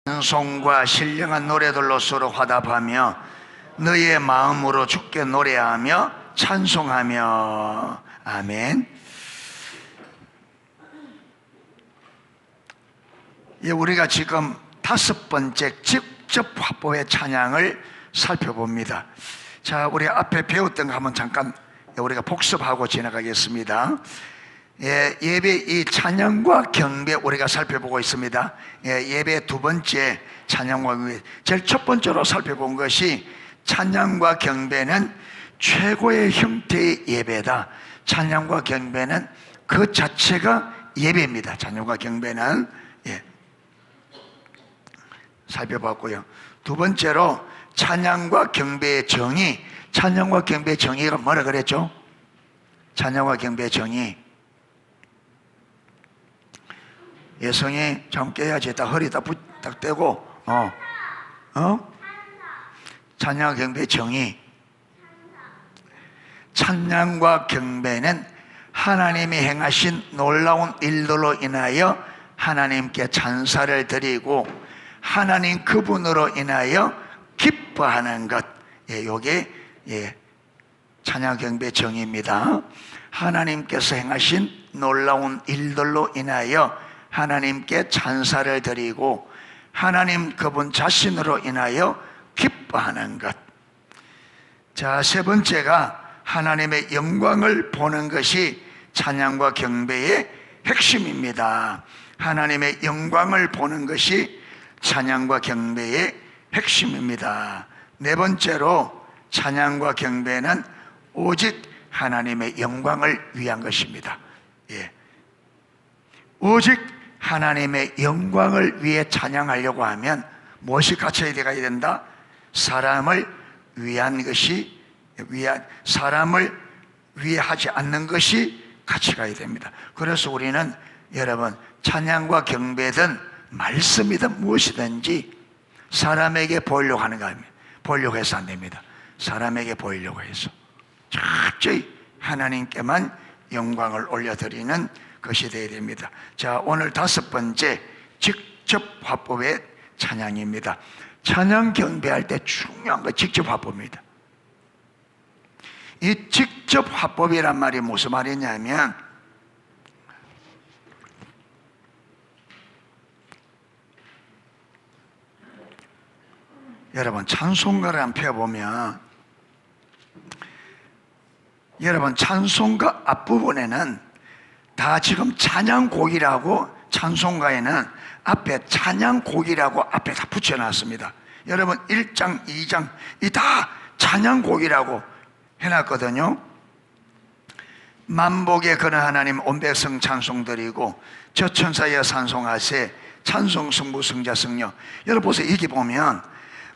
찬송과 신령한 노래들로 서로 화답하며 너의 마음으로 주께 노래하며 찬송하며. 아멘. 우리가 지금 5번째 직접 화법의 찬양을 살펴봅니다. 자, 우리 앞에 배웠던 거 한번 잠깐 우리가 복습하고 지나가겠습니다. 예배 이 찬양과 경배 우리가 살펴보고 있습니다. 예배 두 번째 찬양과 경배, 제일 첫 번째로 살펴본 것이 찬양과 경배는 최고의 형태의 예배다. 찬양과 경배는 그 자체가 예배입니다. 찬양과 경배는 살펴봤고요. 두 번째로 찬양과 경배의 정의. 찬양과 경배의 정의가 뭐라 그랬죠? 찬양과 경배의 정의, 여성이 잠 깨야지 딱 허리 딱 떼고 찬양과 경배의 정의. 찬양과 경배는 하나님이 행하신 놀라운 일들로 인하여 하나님께 찬사를 드리고 하나님 그분으로 인하여 기뻐하는 것, 요게 찬양 경배의 정의입니다. 하나님께서 행하신 놀라운 일들로 인하여 하나님께 찬사를 드리고 하나님 그분 자신으로 인하여 기뻐하는 것. 자, 세 번째가 하나님의 영광을 보는 것이 찬양과 경배의 핵심입니다. 하나님의 영광을 보는 것이 찬양과 경배의 핵심입니다. 네 번째로 찬양과 경배는 오직 하나님의 영광을 위한 것입니다. 오직 하나님의 영광을 위해 찬양하려고 하면 무엇이 갖춰야 된다? 사람을 위한 것이, 사람을 위해 하지 않는 것이 같이 가야 됩니다. 그래서 우리는 여러분, 찬양과 경배든 말씀이든 무엇이든지 사람에게 보이려고 하는 거 아닙니다. 보이려고 해서 안 됩니다. 사람에게 보이려고 해서 철저히 하나님께만 영광을 올려드리는 것이 되어야 됩니다. 자, 오늘 5번째 직접 화법의 찬양입니다. 찬양 경배할 때 중요한 거 직접 화법입니다. 이 직접 화법이란 말이 무슨 말이냐면, 여러분 찬송가를 한번 펴보면, 여러분 찬송가 앞부분에는 다 지금 찬양곡이라고, 찬송가에는 앞에 찬양곡이라고 앞에 다 붙여놨습니다. 여러분 1장, 2장 이 다 찬양곡이라고 해놨거든요. 만복의 그는 하나님 온 백성 찬송드리고 저 천사여 찬송하세 찬송 승부 승자 승려. 여러분 보세요. 이게 보면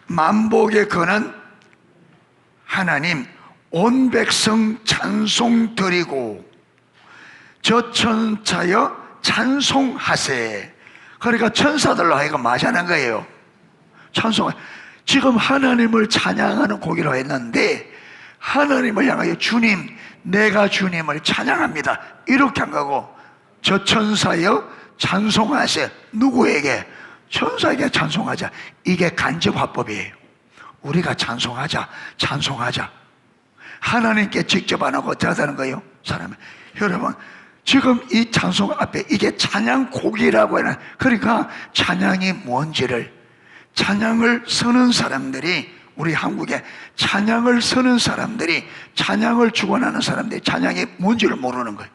만복의 그는 하나님 온 백성 찬송드리고 저 천사여 찬송하세. 그러니까 천사들로 하여금 맞이하는 거예요. 찬송. 지금 하나님을 찬양하는 곡이라고 했는데 하나님을 향하여 주님, 내가 주님을 찬양합니다, 이렇게 한 거고, 저 천사여 찬송하세. 누구에게? 천사에게 찬송하자. 이게 간접 화법이에요. 우리가 찬송하자, 찬송하자. 하나님께 직접 안 하고 어떻게 하는 거예요? 사람이. 여러분 지금 이 찬송 앞에 이게 찬양곡이라고 해요. 그러니까 찬양이 뭔지를, 찬양을 서는 사람들이, 우리 한국에 찬양을 서는 사람들이, 찬양을 주관하는 사람들이 찬양이 뭔지를 모르는 거예요.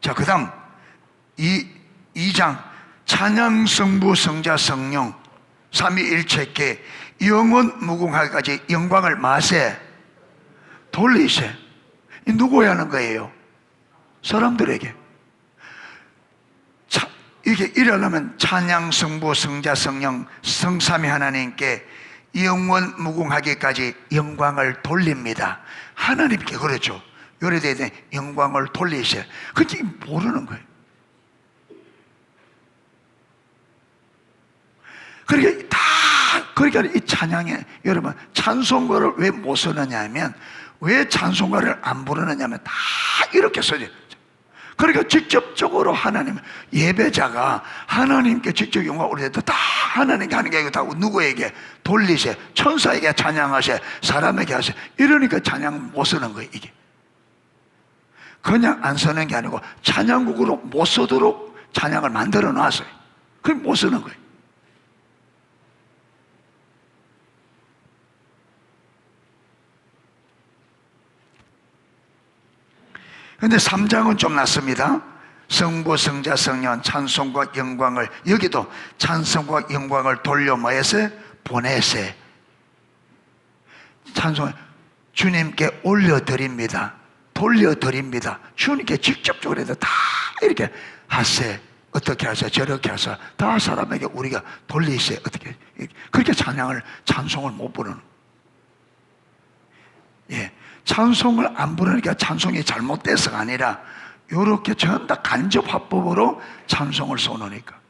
자, 그 다음 2장 찬양 성부 성자 성령 삼위일체께 영원 무궁하기까지 영광을 마세 돌리세. 누구에 하는 거예요? 사람들에게. 이게 이러려면 찬양 성부 성자 성령 성삼위 하나님께 영원 무궁하기까지 영광을 돌립니다. 하나님께 그렇죠. 요래돼야 돼. 영광을 돌리세. 그게 모르는 거예요. 그러니까 이 찬양에, 여러분 찬송가를 왜 못 쓰느냐 하면, 왜 찬송가를 안 부르느냐 하면 다 이렇게 써져. 그러니까 직접적으로 하나님, 예배자가 하나님께 직접 영광 올릴 때도 다 하나님께 하는 게 아니고 다 누구에게 돌리세, 천사에게 찬양하세, 사람에게 하세. 이러니까 찬양 못 쓰는 거예요. 이게 그냥 안 쓰는 게 아니고 찬양곡으로 못 쓰도록 찬양을 만들어 놨어요. 그럼 못 쓰는 거예요. 그런데 3장은 좀 낫습니다. 성부, 성자, 성령, 찬송과 영광을, 여기도 찬송과 영광을 돌려 뭐해서 보내세. 찬송, 주님께 올려드립니다. 돌려드립니다. 주님께 직접적으로 해서 다 이렇게 하세. 어떻게 하세? 저렇게 하세. 다 사람에게 우리가 돌리세. 어떻게? 그렇게 찬송을 못 부르는. 예. 찬송을 안 부르니까 찬송이 잘못돼서가 아니라 이렇게 전부 다 간접 화법으로 찬송을 쏘놓으니까.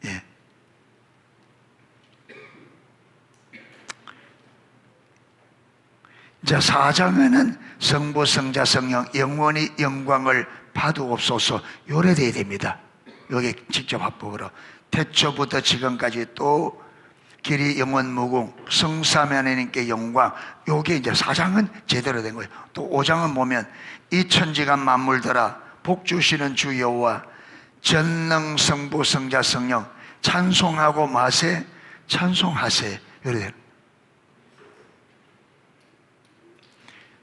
예. 자, 4장에는 성부, 성자, 성령 영원히 영광을 받으옵소서 요래돼야 됩니다. 여기 직접 합법으로 태초부터 지금까지 또 길이 영원 무궁 성삼위 하나님께 영광. 요게 이제 4장은 제대로 된 거예요. 또 5장은 보면 이 천지가 만물들아 복 주시는 주 여호와 전능 성부 성자 성령 찬송하고 마세 찬송하세 요래 돼요.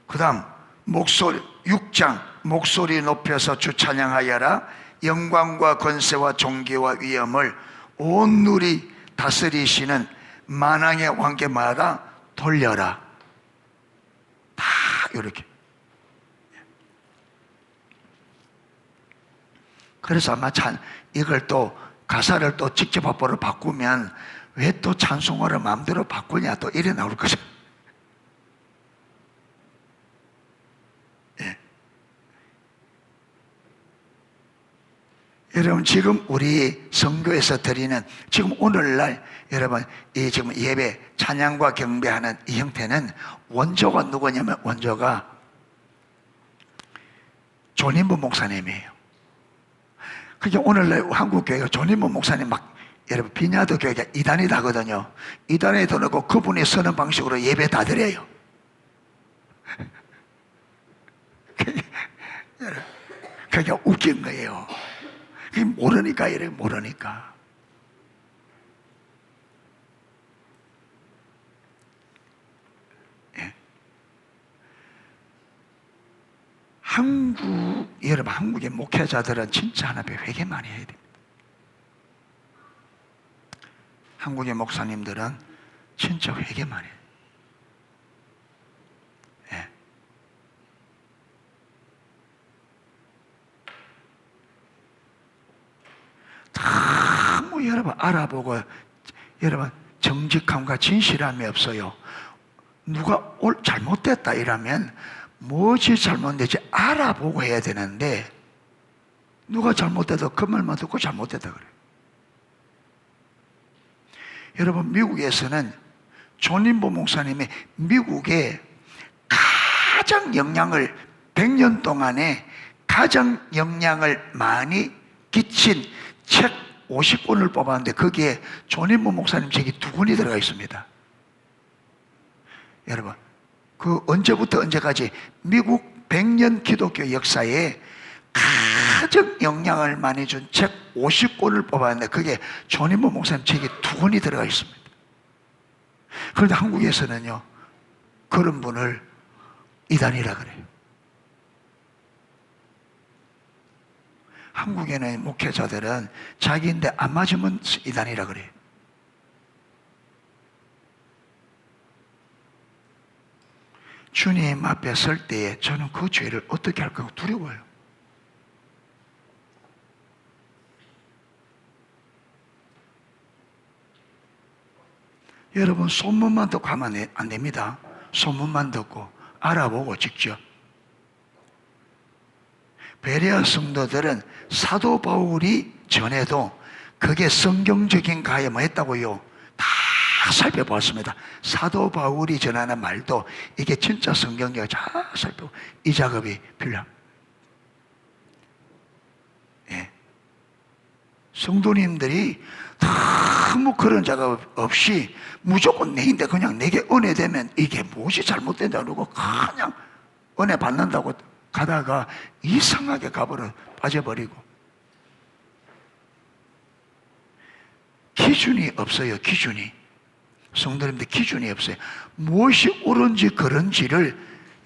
그 다음 목소리 6장 목소리 높여서 주 찬양하여라. 영광과 권세와 존귀와 위엄을 온 누리 다스리시는 만왕의 왕께마다 돌려라. 다 이렇게. 그래서 아마 이걸 또 가사를 또 직접 합보로 바꾸면 왜 또 찬송어를 마음대로 바꾸냐 또 이래 나올 거죠. 여러분 지금 우리 선교에서 드리는 지금 오늘날 여러분 이 지금 예배 찬양과 경배하는 이 형태는 원조가 누구냐면 원조가 존인부 목사님이에요. 그게 오늘날 한국 교회가 존인부 목사님 막 여러분 비냐드 교회가 이단이다 하거든요. 이단에 더 넣고 그분이 서는 방식으로 예배 다 드려요. 그게 웃긴 거예요. 그게 모르니까 이래 모르니까. 예. 여러분 한국의 목회자들은 진짜 하나님 회개 많이 해야 됩니다. 한국의 목사님들은 진짜 회개 많이 해요. 예. 뭐 여러분 알아보고 여러분 정직함과 진실함이 없어요. 누가 잘못됐다 이러면 무엇이 잘못됐지 알아보고 해야 되는데 누가 잘못돼도 그 말만 듣고 잘못됐다 그래요. 여러분 미국에서는 존인보 목사님이 미국에 가장 영향을 100년 동안에 가장 영향을 많이 끼친 책 50권을 뽑았는데 거기에 존인보 목사님 책이 2권이 들어가 있습니다. 여러분 그 언제부터 언제까지 미국 100년 기독교 역사에 가장 영향을 많이 준 책 50권을 뽑았는데 그게 존인보 목사님 책이 2권이 들어가 있습니다. 그런데 한국에서는요 그런 분을 이단이라 그래요. 한국에는 목회자들은 자기인데 안 맞으면 이단이라 그래요. 주님 앞에 설 때에 저는 그 죄를 어떻게 할까 두려워요. 여러분 소문만 듣고 하면 안 됩니다. 소문만 듣고 알아보고 직접. 베레아 성도들은 사도 바울이 전에도 그게 성경적인가에 뭐 했다고요? 다 살펴보았습니다. 사도 바울이 전하는 말도 이게 진짜 성경이가 잘 살펴보고 이 작업이 필요합니다. 예. 성도님들이 너무 그런 작업 없이 무조건 내인데 그냥 내게 은혜 되면 이게 무엇이 잘못된다 그러고 그냥 은혜 받는다고 가다가 이상하게 빠져버리고 기준이 없어요. 기준이. 성도님들 기준이 없어요. 무엇이 옳은지 그런지를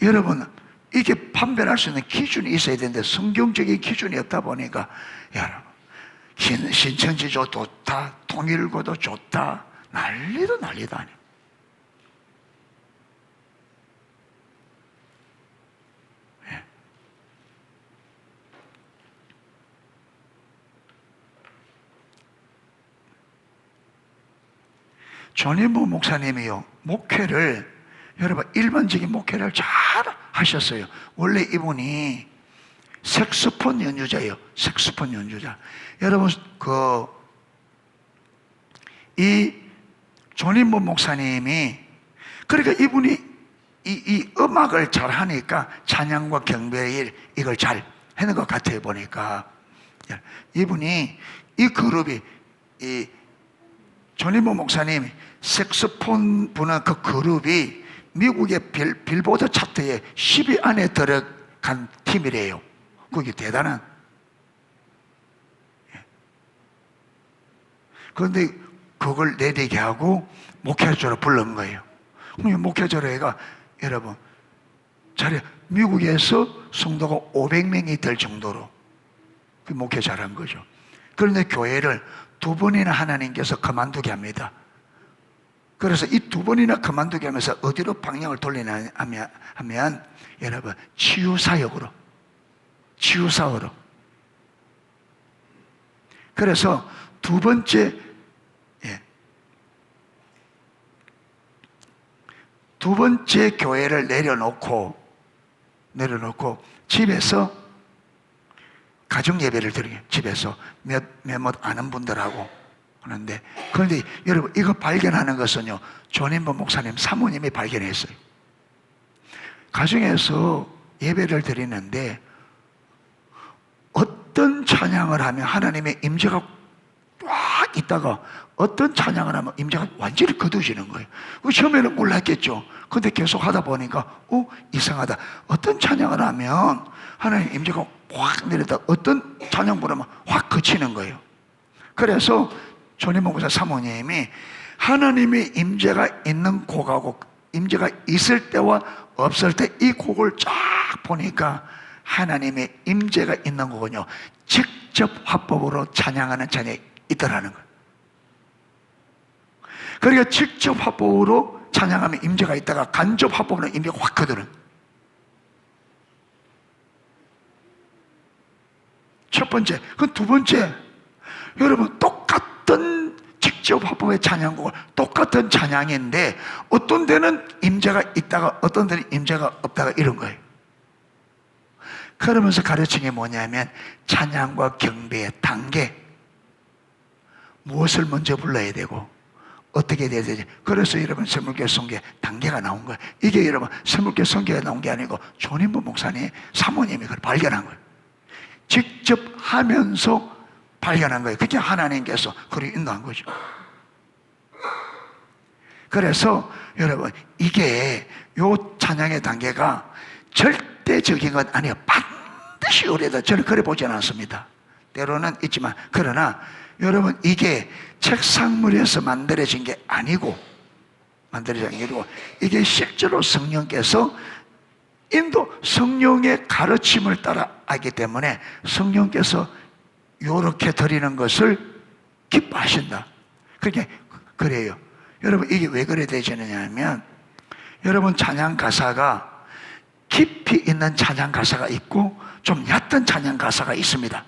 여러분 이게 판별할 수 있는 기준이 있어야 되는데 성경적인 기준이 없다 보니까 여러분 신천지도 좋다, 통일교도 좋다, 난리도 난리다. 예. 전인부 목사님이요, 목회를 여러분 일반적인 목회를 잘 하셨어요. 원래 이분이 색소폰 연주자예요. 색소폰 연주자. 여러분 이 전인부 목사님이 그러니까 이분이 이 음악을 잘 하니까 찬양과 경배의 일 이걸 잘 하는 것 같아요. 보니까 이분이 이 그룹이 이 전인부 목사님 색소폰 부는 그 그룹이 미국의 빌보드 차트에 10위 안에 들어간 팀이래요. 그게 대단한. 그런데 그걸 내리게 하고 목회자로 부른 거예요. 목회자로 해가 여러분 자리 미국에서 성도가 500명이 될 정도로 그 목회 잘한 거죠. 그런데 교회를 2번이나 하나님께서 그만두게 합니다. 그래서 이 2번이나 그만두게 하면서 어디로 방향을 돌리냐 하면 여러분 치유사역으로. 그래서 두 번째 교회를 내려놓고 집에서 가정 예배를 드리게, 집에서 몇몇 아는 분들하고 하는데, 그런데 여러분 이거 발견하는 것은요 전인부 목사님 사모님이 발견했어요. 가정에서 예배를 드리는데 어떤 찬양을 하면 하나님의 임재가 꽉 있다가 어떤 찬양을 하면 임재가 완전히 거두지는 거예요. 처음에는 몰랐겠죠. 근데 계속 하다 보니까 이상하다. 어떤 찬양을 하면 하나님 임재가 확 내렸다, 어떤 찬양 부르면 확 그치는 거예요. 그래서 전인부 목사 사모님이 하나님의 임재가 있는 곡하고 임재가 있을 때와 없을 때 이 곡을 쫙 보니까 하나님의 임재가 있는 거군요. 직접 화법으로 찬양하는 찬양이 있더라는 거예요. 그러니까 직접 화법으로 찬양하면 임재가 있다가 간접 화법으로 임재가 확 거두는. 첫 번째. 그 두 번째, 여러분 똑같은 직접 화법의 찬양곡을 똑같은 찬양인데 어떤 데는 임재가 있다가 어떤 데는 임재가 없다가 이런 거예요. 그러면서 가르친 게 뭐냐면 찬양과 경배의 단계, 무엇을 먼저 불러야 되고 어떻게 돼야 되지. 그래서 여러분 선물교회 성교회 단계가 나온 거예요. 이게 여러분 선물교회 성교회가 나온 게 아니고 전인부 목사님 사모님이 그걸 발견한 거예요. 직접 하면서 발견한 거예요. 그게 하나님께서 그를 인도한 거죠. 그래서 여러분 이게 요 찬양의 단계가 절대적인 건 아니에요. 반드시 오래다. 저는 그래 보지는 않습니다. 때로는 있지만, 그러나 여러분 이게 책상물에서 만들어진 게 아니고 이게 실제로 성령께서 성령의 가르침을 따라 하기 때문에 성령께서 요렇게 드리는 것을 기뻐하신다. 그게 그래요. 여러분 이게 왜 그래 되지느냐 하면 여러분 찬양 가사가 깊이 있는 찬양 가사가 있고 좀 얕은 찬양 가사가 있습니다.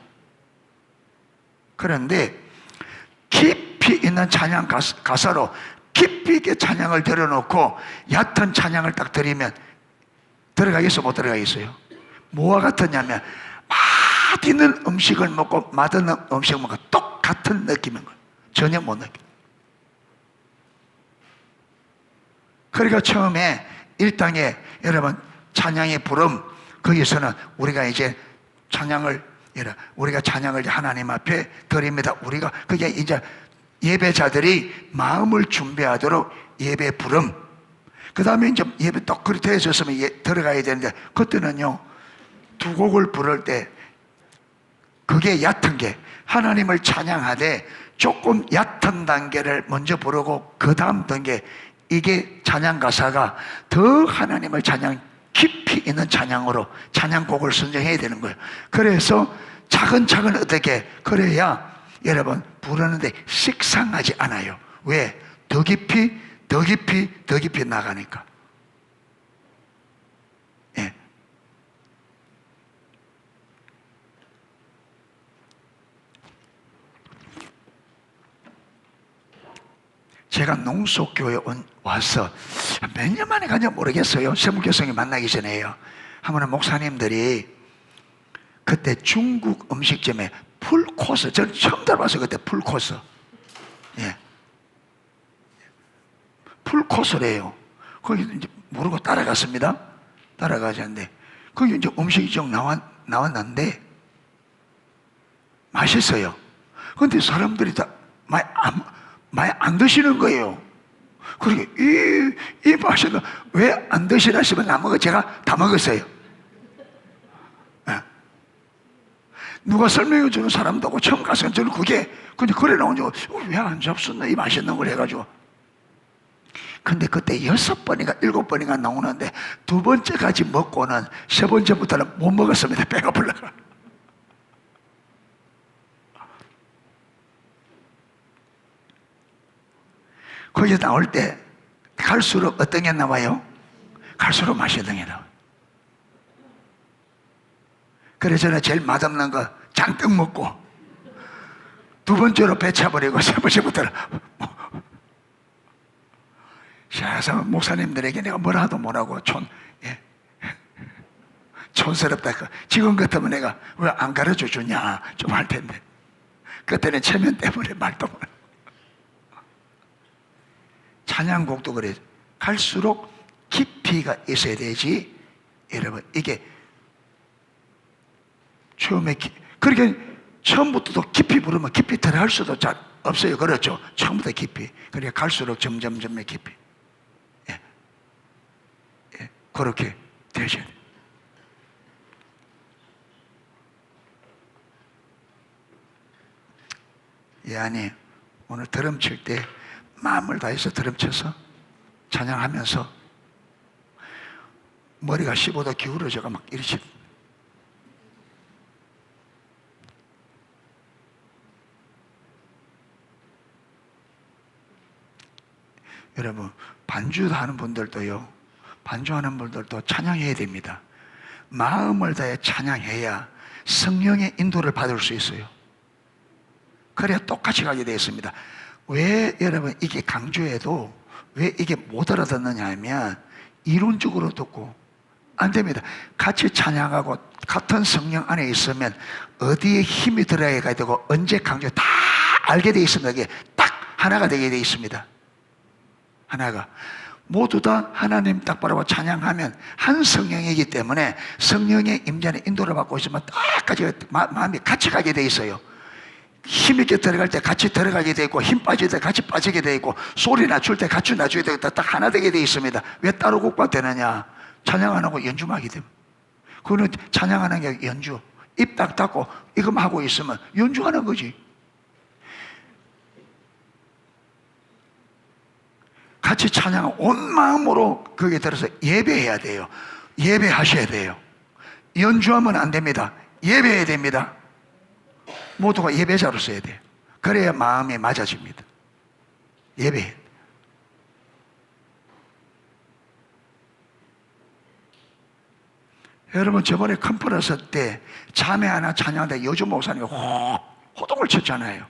그런데 깊이 있는 찬양 가사로 깊이 있게 찬양을 들여놓고 얕은 찬양을 딱 드리면 들어가겠어 못 들어가겠어요? 뭐와 같았냐면 맛있는 음식을 먹고 맛없는 음식을 먹고 똑같은 느낌인 거예요. 전혀 못 느껴요. 그러니까 처음에 일당에 여러분 찬양의 부름, 거기서는 우리가 이제 찬양을 하나님 앞에 드립니다. 우리가 그게 이제 예배자들이 마음을 준비하도록 예배 부름. 그 다음에 이제 예배 또 그렇게 되어졌으면 들어가야 되는데, 그때는요 두 곡을 부를 때 그게 얕은 게, 하나님을 찬양하되 조금 얕은 단계를 먼저 부르고 그 다음 단계, 이게 찬양 가사가 더 하나님을 찬양 깊이 있는 찬양으로 찬양곡을 선정해야 되는 거예요. 그래서 차근차근 어떻게 그래야 여러분 부르는데 식상하지 않아요. 왜? 더 깊이 더 깊이 더 깊이 나가니까. 예. 제가 농속교회 와서 몇 년 만에 간지 모르겠어요. 세무교성이 만나기 전에요. 한번 목사님들이 그때 중국 음식점에 풀코스, 저는 처음 들어봤어요. 그때 풀코스. 예. 풀코스래요. 거기 이제 모르고 따라갔습니다. 따라가자는데 거기 이제 음식이 좀 나왔는데 맛있어요. 근데 사람들이 다 많이 안 드시는 거예요. 그러게 이 맛은 왜 안 드시나 싶으면 나머지 제가 다 먹었어요. 네. 누가 설명해 주는 사람도 하고 처음 가서 저는 그게 근데 그래 나오니 왜 안 잡수나 이 맛있는 걸 해가지고. 근데 그때 6번인가 7번인가 나오는데 2번째까지 먹고는 3번째부터는 못 먹었습니다. 배가 불러가. 거기 나올 때 갈수록 어떤 게 나와요? 갈수록 맛있는 게 나와요. 그래서 저는 제일 맛없는 거 잔뜩 먹고 2번째로 배 차버리고 3번째부터는 그래서 목사님들에게 내가 뭐라 하도 못하고 촌스럽다. 지금 같으면 내가 왜 안 가르쳐 주냐 좀 할 텐데 그때는 체면 때문에 말도 못하고. 찬양곡도 그래. 갈수록 깊이가 있어야 되지. 여러분 이게 처음에 그렇게 처음부터도 깊이 부르면 깊이 들어갈 수도 잘 없어요. 그렇죠? 처음부터 깊이. 그러니까 갈수록 점점 깊이. 예. 예. 그렇게 되셔야 돼요. 예, 아니 오늘 드럼 칠 때 마음을 다해서 드럼 쳐서 찬양하면서 머리가 15도 기울어져가 막 이러시. 여러분 반주하는 분들도요, 반주하는 분들도 찬양해야 됩니다. 마음을 다해 찬양해야 성령의 인도를 받을 수 있어요. 그래야 똑같이 가게 되어 있습니다. 왜 여러분 이게 강조해도 왜 이게 못 알아듣느냐 하면 이론적으로 듣고 안 됩니다. 같이 찬양하고 같은 성령 안에 있으면 어디에 힘이 들어야 되고 언제 강조 다 알게 되어 있습니다. 이게 딱 하나가 되게 되어 있습니다. 하나가 모두 다 하나님 딱 바라보고 찬양하면 한 성령이기 때문에 성령의 임재는 인도를 받고 있으면 딱 같이 마음이 같이 가게 되어 있어요. 힘있게 들어갈 때 같이 들어가게 되고 힘 빠질 때 같이 빠지게 되고 소리 낮출 때 같이 낮추게 되고 딱 하나 되게 되어 있습니다. 왜 따로 곡박 되느냐? 찬양 안 하고 연주만 하게 됩니다. 그거는 찬양하는 게 연주. 입 딱 닫고 이것만 하고 있으면 연주하는 거지. 같이 찬양하고 온 마음으로 거기에 들어서 예배해야 돼요. 예배하셔야 돼요. 연주하면 안 됩니다. 예배해야 됩니다. 모두가 예배자로 써야 돼요. 그래야 마음이 맞아집니다. 예배. 여러분 저번에 컨퍼런스 때 자매 하나 찬양하는데 요즘 목사님이 호동을 쳤잖아요.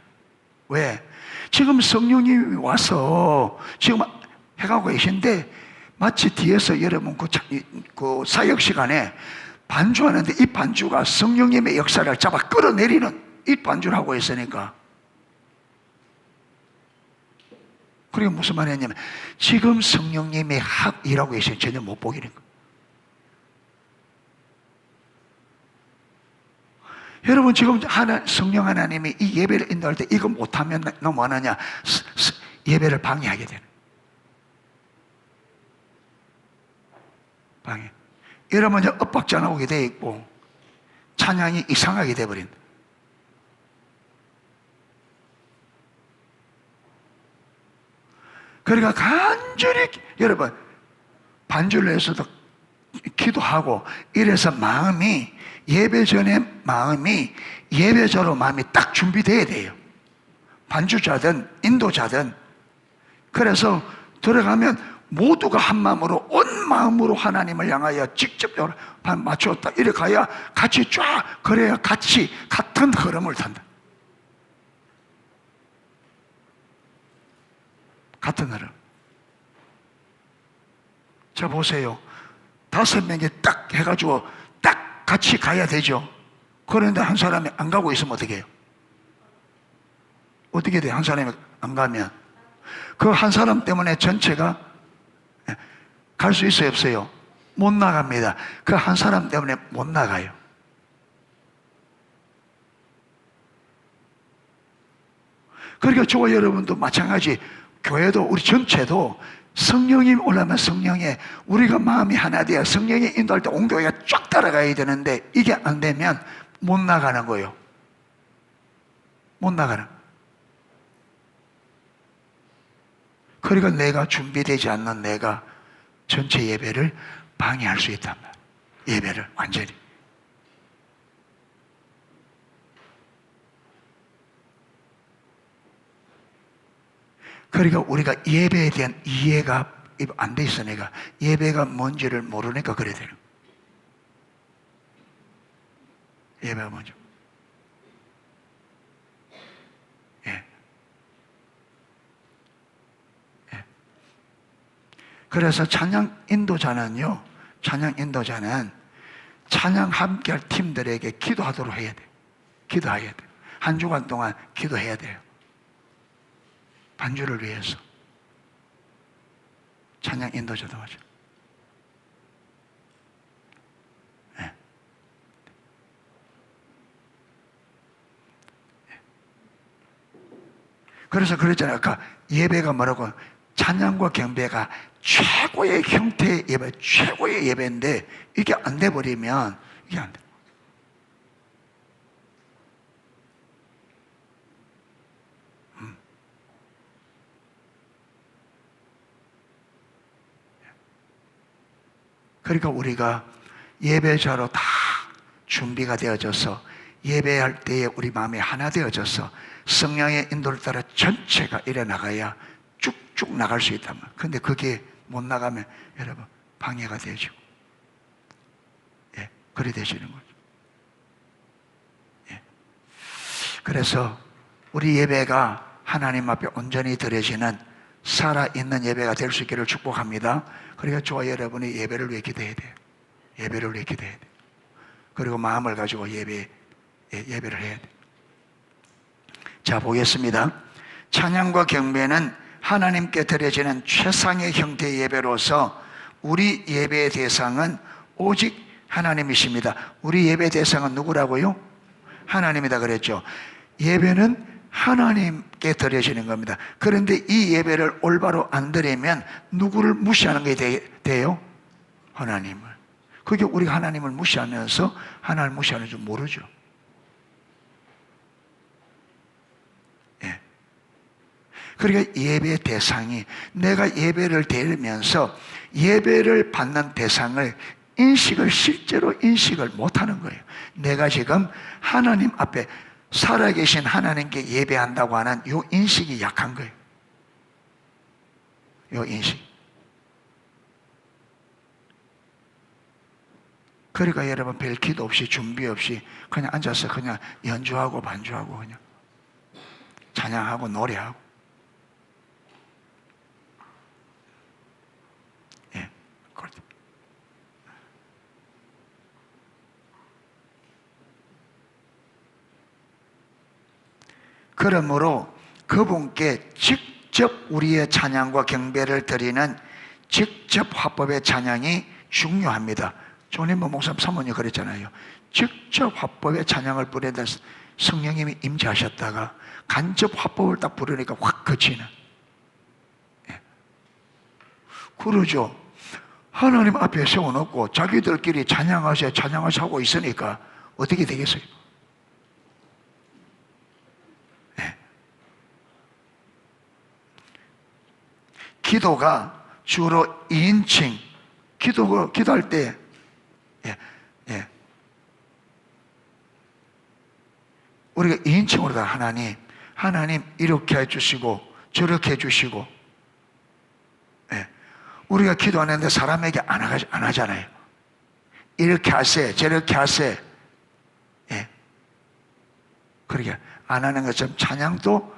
왜? 지금 성령이 와서 지금 해가고 계신데 마치 뒤에서 여러분 그 사역 시간에 반주하는데 이 반주가 성령님의 역사를 잡아 끌어내리는 이 반주를 하고 있으니까. 그리고 무슨 말이 했냐면 지금 성령님의 일하고 계시는 전혀 못 보기는 거예요. 여러분 지금 성령 하나님이 이 예배를 인도할 때 이거 못하면 너 뭐하느냐? 예배를 방해하게 되는. 방해. 이러면 이제 엇박자 나오게 돼 있고 찬양이 이상하게 돼버린다. 그러니까 간절히 여러분 반주를 해서도 기도하고 이래서 마음이 예배 전에 마음이 예배자로 마음이 딱 준비돼야 돼요. 반주자든 인도자든. 그래서 들어가면 모두가 한 마음으로 온 마음으로 하나님을 향하여 직접 맞추었다. 이래 가야 같이 쫙 그래야 같이 같은 흐름을 탄다. 같은 흐름. 자 보세요. 5명이 딱 해가지고 딱 같이 가야 되죠. 그런데 한 사람이 안 가고 있으면 어떻게 해요? 어떻게 돼요? 한 사람이 안 가면 그 한 사람 때문에 전체가 갈 수 있어요? 없어요? 못 나갑니다. 그 한 사람 때문에 못 나가요. 그러니까 저와 여러분도 마찬가지. 교회도 우리 전체도 성령님 올라면 성령에 우리가 마음이 하나 되어 성령이 인도할 때 온 교회가 쫙 따라가야 되는데 이게 안 되면 못 나가는 거예요. 못 나가는. 그러니까 내가 준비되지 않는 내가 전체 예배를 방해할 수 있단 말이에요. 예배를 완전히. 그러니까 우리가 예배에 대한 이해가 안 돼 있어. 내가 예배가 뭔지를 모르니까 그래야 돼요. 예배가 뭔지. 예. 예. 그래서 찬양 인도자는 찬양 함께할 팀들에게 기도하도록 해야 돼. 기도해야 돼. 한 주간 동안 기도해야 돼요. 반주를 위해서. 찬양 인도자도 맞아. 네. 그래서 그랬잖아요. 아까 예배가 뭐라고? 찬양과 경배가 최고의 형태의 예배, 최고의 예배인데 이게 안 돼버리면 이게 안 돼. 그러니까 우리가 예배자로 다 준비가 되어져서 예배할 때에 우리 마음이 하나 되어져서 성령의 인도를 따라 전체가 이래 나가야 쭉쭉 나갈 수 있단 말이에요. 그런데 그게 못 나가면 여러분 방해가 되죠. 예, 그래 되시는 거죠. 예. 그래서 우리 예배가 하나님 앞에 온전히 드려지는 살아있는 예배가 될 수 있기를 축복합니다. 그러니까 저와 여러분이 예배를 위해 기도해야 돼요. 예배를 위해 기도해야 돼요. 그리고 마음을 가지고 예배를 해야 돼요. 자, 보겠습니다. 찬양과 경배는 하나님께 드려지는 최상의 형태의 예배로서 우리 예배의 대상은 오직 하나님이십니다. 우리 예배 대상은 누구라고요? 하나님이다 그랬죠. 예배는 하나님께 드려지는 겁니다. 그런데 이 예배를 올바로 안 드리면 누구를 무시하는 게 돼요? 하나님을. 그게 우리가 하나님을 무시하면서 하나님을 무시하는 줄 모르죠. 예. 그러니까 예배 대상이 내가 예배를 드리면서 예배를 받는 대상을 실제로 인식을 못하는 거예요. 내가 지금 하나님 앞에 살아계신 하나님께 예배한다고 하는 이 인식이 약한 거예요. 이 인식. 그러니까 여러분 별 기도 없이 준비 없이 그냥 앉아서 그냥 연주하고 반주하고 그냥 찬양하고 노래하고. 예, 그렇죠. 그러므로 그분께 직접 우리의 찬양과 경배를 드리는 직접 화법의 찬양이 중요합니다. 조님모 목사님 사모님 그랬잖아요. 직접 화법의 찬양을 부르다 성령님이 임재하셨다가 간접 화법을 딱 부르니까 확 그치는. 그러죠. 하나님 앞에 세워놓고 자기들끼리 찬양하세요 하고 있으니까 어떻게 되겠어요? 기도가 주로 2인칭, 기도할 때, 우리가 2인칭으로 다 하나님 이렇게 해주시고, 저렇게 해주시고, 우리가 기도하는데 사람에게 안 하잖아요. 이렇게 하세, 저렇게 하세. 그렇게 안 하는 것처럼 찬양도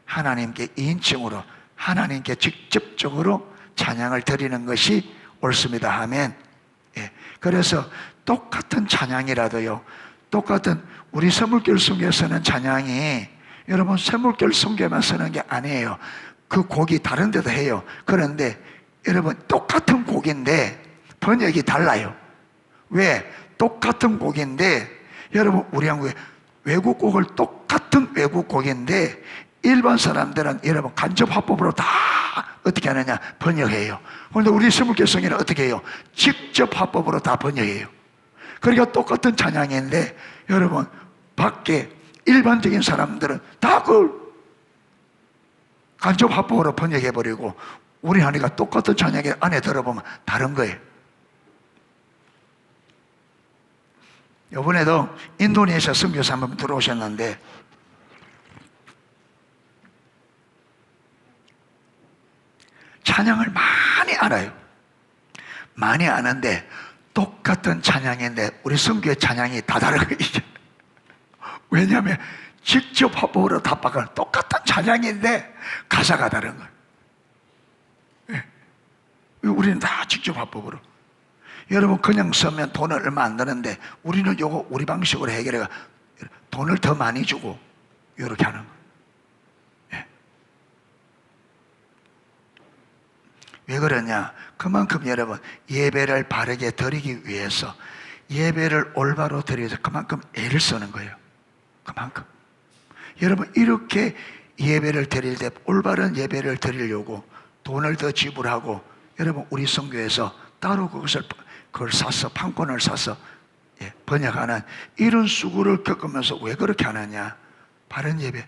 하나님께 2인칭으로 하나님께 직접적으로 찬양을 드리는 것이 옳습니다. 아멘. 그래서 똑같은 찬양이라도요, 똑같은 우리 샘물결 성교에서는 찬양이 여러분 샘물결 성교만 쓰는 게 아니에요. 그 곡이 다른 데도 해요. 그런데 여러분 똑같은 곡인데 번역이 달라요. 왜? 똑같은 곡인데 여러분 우리 한국에 외국 곡을 똑같은 외국 곡인데 일반 사람들은 여러분 간접 화법으로 다 어떻게 하느냐 번역해요. 그런데 우리 샘물결성에는 어떻게 해요? 직접 화법으로 다 번역해요. 그러니까 똑같은 찬양인데 여러분 밖에 일반적인 사람들은 다 그걸 간접 화법으로 번역해버리고 우리 하니까 똑같은 찬양에 안에 들어보면 다른 거예요. 이번에도 인도네시아 선교사 한번 들어오셨는데 찬양을 많이 알아요. 많이 아는데 똑같은 찬양인데 우리 선교의 찬양이 다 다른 거예요. 왜냐하면 직접 화법으로 다 바꿔 똑같은 찬양인데 가사가 다른 거예요. 우리는 다 직접 화법으로. 여러분 그냥 쓰면 돈을 얼마 안 드는데 우리는 요거 우리 방식으로 해결해가 돈을 더 많이 주고 이렇게 하는 거예요. 왜 그러냐? 그만큼 여러분 예배를 바르게 드리기 위해서 예배를 올바로 드리기 위해서 그만큼 애를 쓰는 거예요. 그만큼 여러분 이렇게 예배를 드릴 때 올바른 예배를 드리려고 돈을 더 지불하고 여러분 우리 선교에서 따로 그걸 사서 판권을 사서 번역하는 이런 수고를 겪으면서 왜 그렇게 하느냐? 바른 예배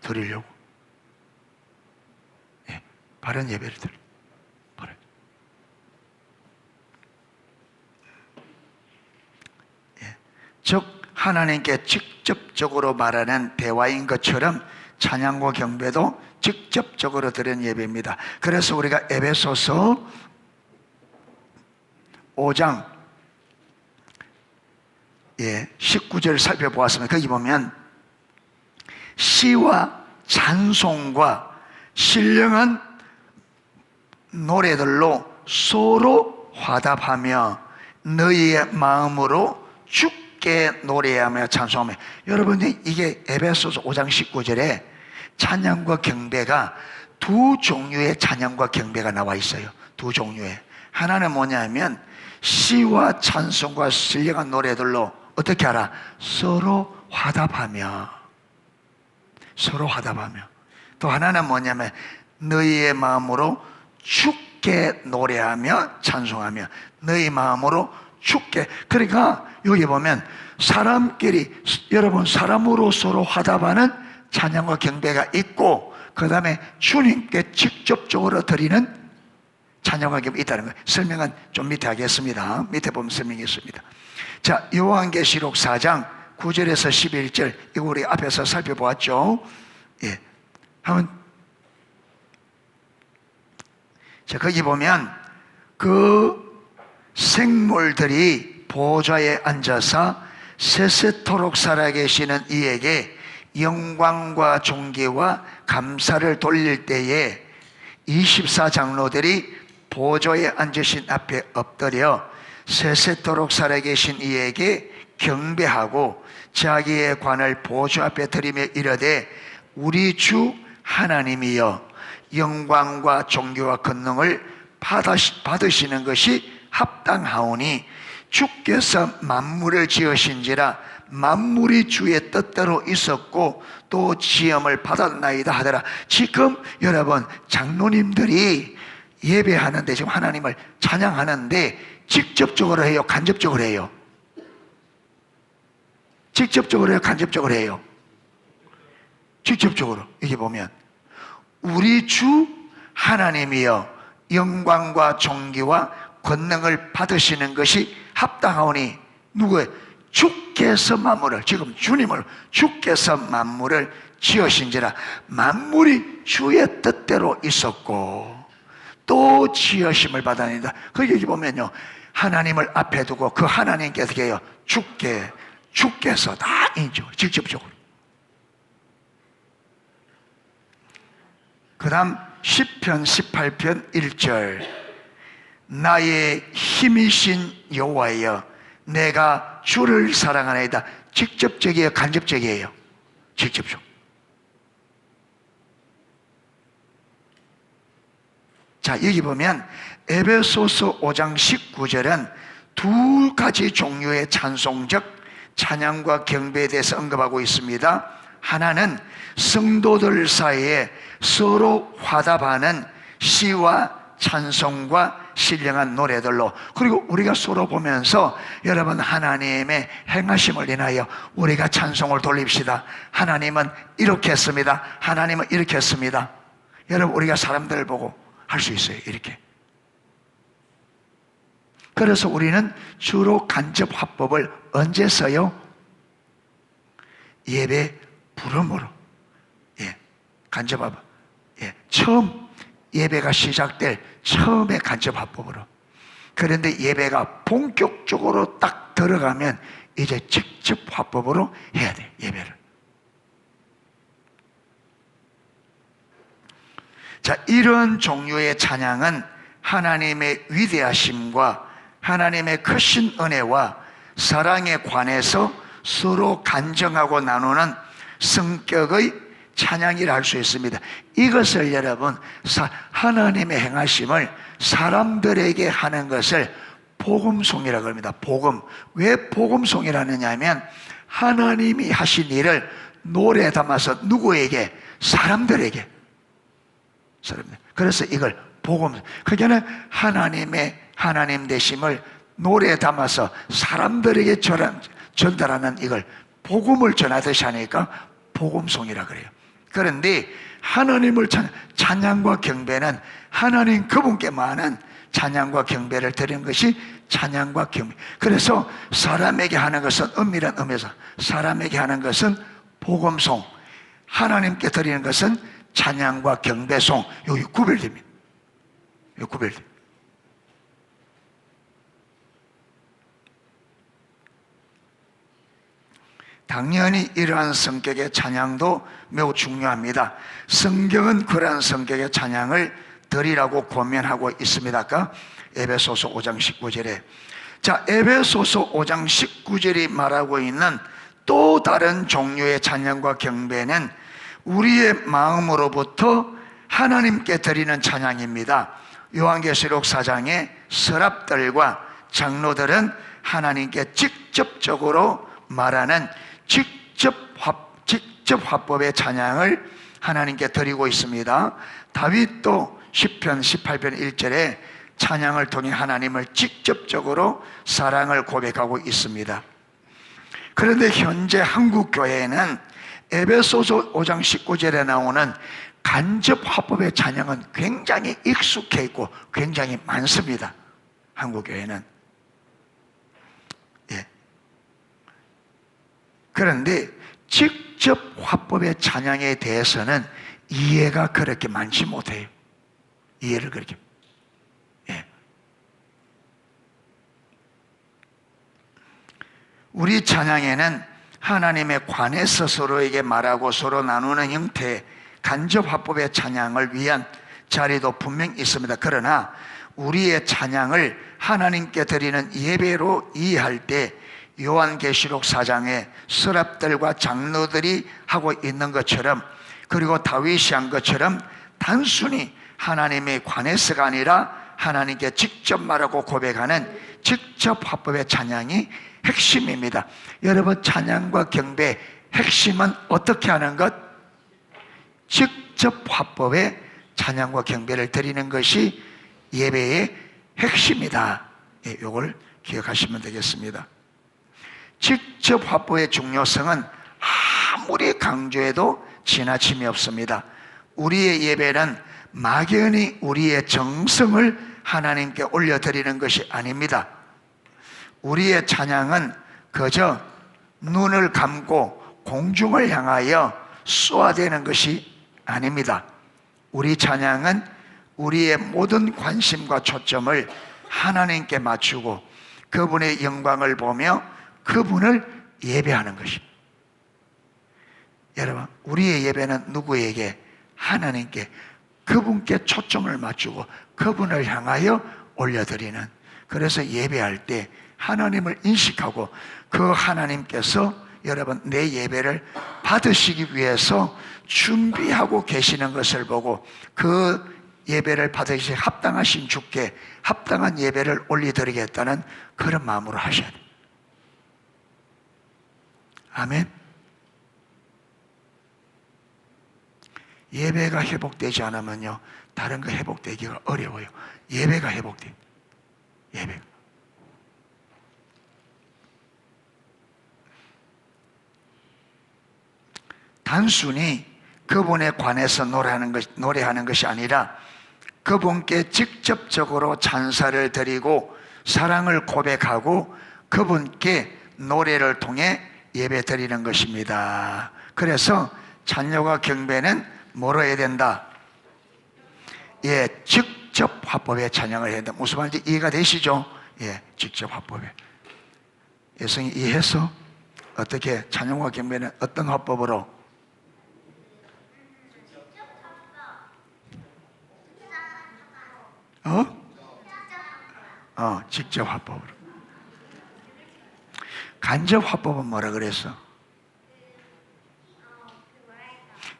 드리려고. 바른 예배를 드리려고. 즉 하나님께 직접적으로 말하는 대화인 것처럼 찬양과 경배도 직접적으로 드리는 예배입니다. 그래서 우리가 에베소서 5장 19절 살펴보았습니다. 거기 보면 시와 찬송과 신령한 노래들로 서로 화답하며 너희의 마음으로 주께 노래하며 찬송하며. 여러분이 이게 에베소서 5장 19절에 찬양과 경배가 두 종류의 찬양과 경배가 나와 있어요. 두 종류의. 하나는 뭐냐면 시와 찬송과 신령한 노래들로 어떻게 하라? 서로 화답하며. 서로 화답하며. 또 하나는 뭐냐면 너희의 마음으로 주께 노래하며 찬송하며. 너희 마음으로 주께. 그러니까 여기 보면 사람끼리 여러분 사람으로 서로 화답하는 찬양과 경배가 있고 그 다음에 주님께 직접적으로 드리는 찬양과 경배가 있다는 거예요. 설명은 좀 밑에 하겠습니다. 밑에 보면 설명이 있습니다. 자, 요한계시록 4장 9절에서 11절 이거 우리 앞에서 살펴보았죠. 한번 자, 거기 보면 그 생물들이 보좌에 앉아서 세세토록 살아계시는 이에게 영광과 존귀와 감사를 돌릴 때에 24장로들이 보좌에 앉으신 앞에 엎드려 세세토록 살아계신 이에게 경배하고 자기의 관을 보좌 앞에 들이며 이르되 우리 주 하나님이여 영광과 존귀와 권능을 받으시는 것이 합당하오니 주께서 만물을 지으신지라 만물이 주의 뜻대로 있었고 또 지음을 받았나이다 하더라. 지금 여러분 장로님들이 예배하는데 지금 하나님을 찬양하는데 직접적으로 해요, 간접적으로 해요? 직접적으로 해요, 간접적으로 해요? 직접적으로. 이게 보면 우리 주 하나님이여 영광과 존귀와 권능을 받으시는 것이 합당하오니 누구의? 주께서 만물을, 지금 주님을, 주께서 만물을 지으신지라 만물이 주의 뜻대로 있었고 또 지으심을 받아낸다. 그 여기 보면요, 하나님을 앞에 두고 그 하나님께서 해요, 주께서 다 인정, 직접적으로. 그 다음 시편 18편 1절 나의 힘이신 여호와여 내가 주를 사랑하나이다. 직접적이에요, 간접적이에요? 직접적. 자, 여기 보면 에베소서 5장 19절은 두 가지 종류의 찬송적 찬양과 경배에 대해서 언급하고 있습니다. 하나는 성도들 사이에 서로 화답하는 시와 찬송과 신령한 노래들로, 그리고 우리가 서로 보면서 여러분 하나님의 행하심을 인하여 우리가 찬송을 돌립시다. 하나님은 이렇게 했습니다. 하나님은 이렇게 했습니다. 여러분 우리가 사람들을 보고 할 수 있어요, 이렇게. 그래서 우리는 주로 간접 화법을 언제 써요? 예배 부름으로. 예, 간접 화법. 예, 처음 예배가 시작될 처음에 간접 화법으로. 그런데 예배가 본격적으로 딱 들어가면 이제 직접 화법으로 해야 돼, 예배를. 자, 이런 종류의 찬양은 하나님의 위대하심과 하나님의 크신 은혜와 사랑에 관해서 서로 간증하고 나누는 성격의 찬양이라 할 수 있습니다. 이것을 여러분 하나님의 행하심을 사람들에게 하는 것을 복음송이라고 합니다. 복음. 왜 복음송이라느냐 하면 하나님이 하신 일을 노래에 담아서 누구에게? 사람들에게. 그래서 이걸 복음. 그게는 하나님 되심을 노래에 담아서 사람들에게 전달하는 이걸 복음을 전하듯이 하니까 복음송이라 그래요. 그런데 하나님을 찬양과 경배는 하나님 그분께만은 찬양과 경배를 드리는 것이 찬양과 경배. 그래서 사람에게 하는 것은 은밀한 의미에서, 사람에게 하는 것은 복음송, 하나님께 드리는 것은 찬양과 경배송. 여기 구별됩니다. 여기 구별됩니다. 당연히 이러한 성격의 찬양도 매우 중요합니다. 성경은 그러한 성격의 찬양을 드리라고 권면하고 있습니다. 아까 에베소서 5장 19절에. 자, 에베소서 5장 19절이 말하고 있는 또 다른 종류의 찬양과 경배는 우리의 마음으로부터 하나님께 드리는 찬양입니다. 요한계시록 4장의 서랍들과 장로들은 하나님께 직접적으로 말하는 직접 화법의 찬양을 하나님께 드리고 있습니다. 다윗도 시편 18편 1절에 찬양을 통해 하나님을 직접적으로 사랑을 고백하고 있습니다. 그런데 현재 한국 교회에는 에베소서 5장 19절에 나오는 간접 화법의 찬양은 굉장히 익숙해 있고 굉장히 많습니다. 한국 교회는. 예. 그런데 직접 화법의 찬양에 대해서는 이해가 그렇게 많지 못해요. 이해를 그렇게. 예. 우리 찬양에는 하나님에 관해서 서로에게 말하고 서로 나누는 형태의 간접 화법의 찬양을 위한 자리도 분명히 있습니다. 그러나 우리의 찬양을 하나님께 드리는 예배로 이해할 때 요한계시록 4장에 서랍들과 장로들이 하고 있는 것처럼 그리고 다윗이 한 것처럼 단순히 하나님의 관에서가 아니라 하나님께 직접 말하고 고백하는 직접 화법의 찬양이 핵심입니다. 여러분, 찬양과 경배의 핵심은 어떻게 하는 것? 직접 화법의 찬양과 경배를 드리는 것이 예배의 핵심이다. 이걸 기억하시면 되겠습니다. 직접 화법의 중요성은 아무리 강조해도 지나침이 없습니다. 우리의 예배는 막연히 우리의 정성을 하나님께 올려드리는 것이 아닙니다. 우리의 찬양은 그저 눈을 감고 공중을 향하여 쏘아대는 것이 아닙니다. 우리 찬양은 우리의 모든 관심과 초점을 하나님께 맞추고 그분의 영광을 보며 그분을 예배하는 것입니다. 여러분, 우리의 예배는 누구에게? 하나님께, 그분께 초점을 맞추고 그분을 향하여 올려드리는, 그래서 예배할 때 하나님을 인식하고 그 하나님께서 여러분 내 예배를 받으시기 위해서 준비하고 계시는 것을 보고 그 예배를 받으시 합당하신 주께 합당한 예배를 올려드리겠다는 그런 마음으로 하셔야 돼요. 아멘. 예배가 회복되지 않으면요, 다른 거 회복되기가 어려워요. 예배가 회복돼. 예배가. 단순히 그분에 관해서 노래하는 것이 아니라 그분께 직접적으로 찬사를 드리고 사랑을 고백하고 그분께 노래를 통해 예배 드리는 것입니다. 그래서 찬양과 경배는 뭐로 해야 된다? 예, 직접 화법에 찬양을 해야 된다. 무슨 말인지 이해가 되시죠? 예, 직접 화법에. 여성이 이해해서 어떻게 찬양과 경배는 어떤 화법으로? 직접 화법으로. 간접 화법은 뭐라 그랬어?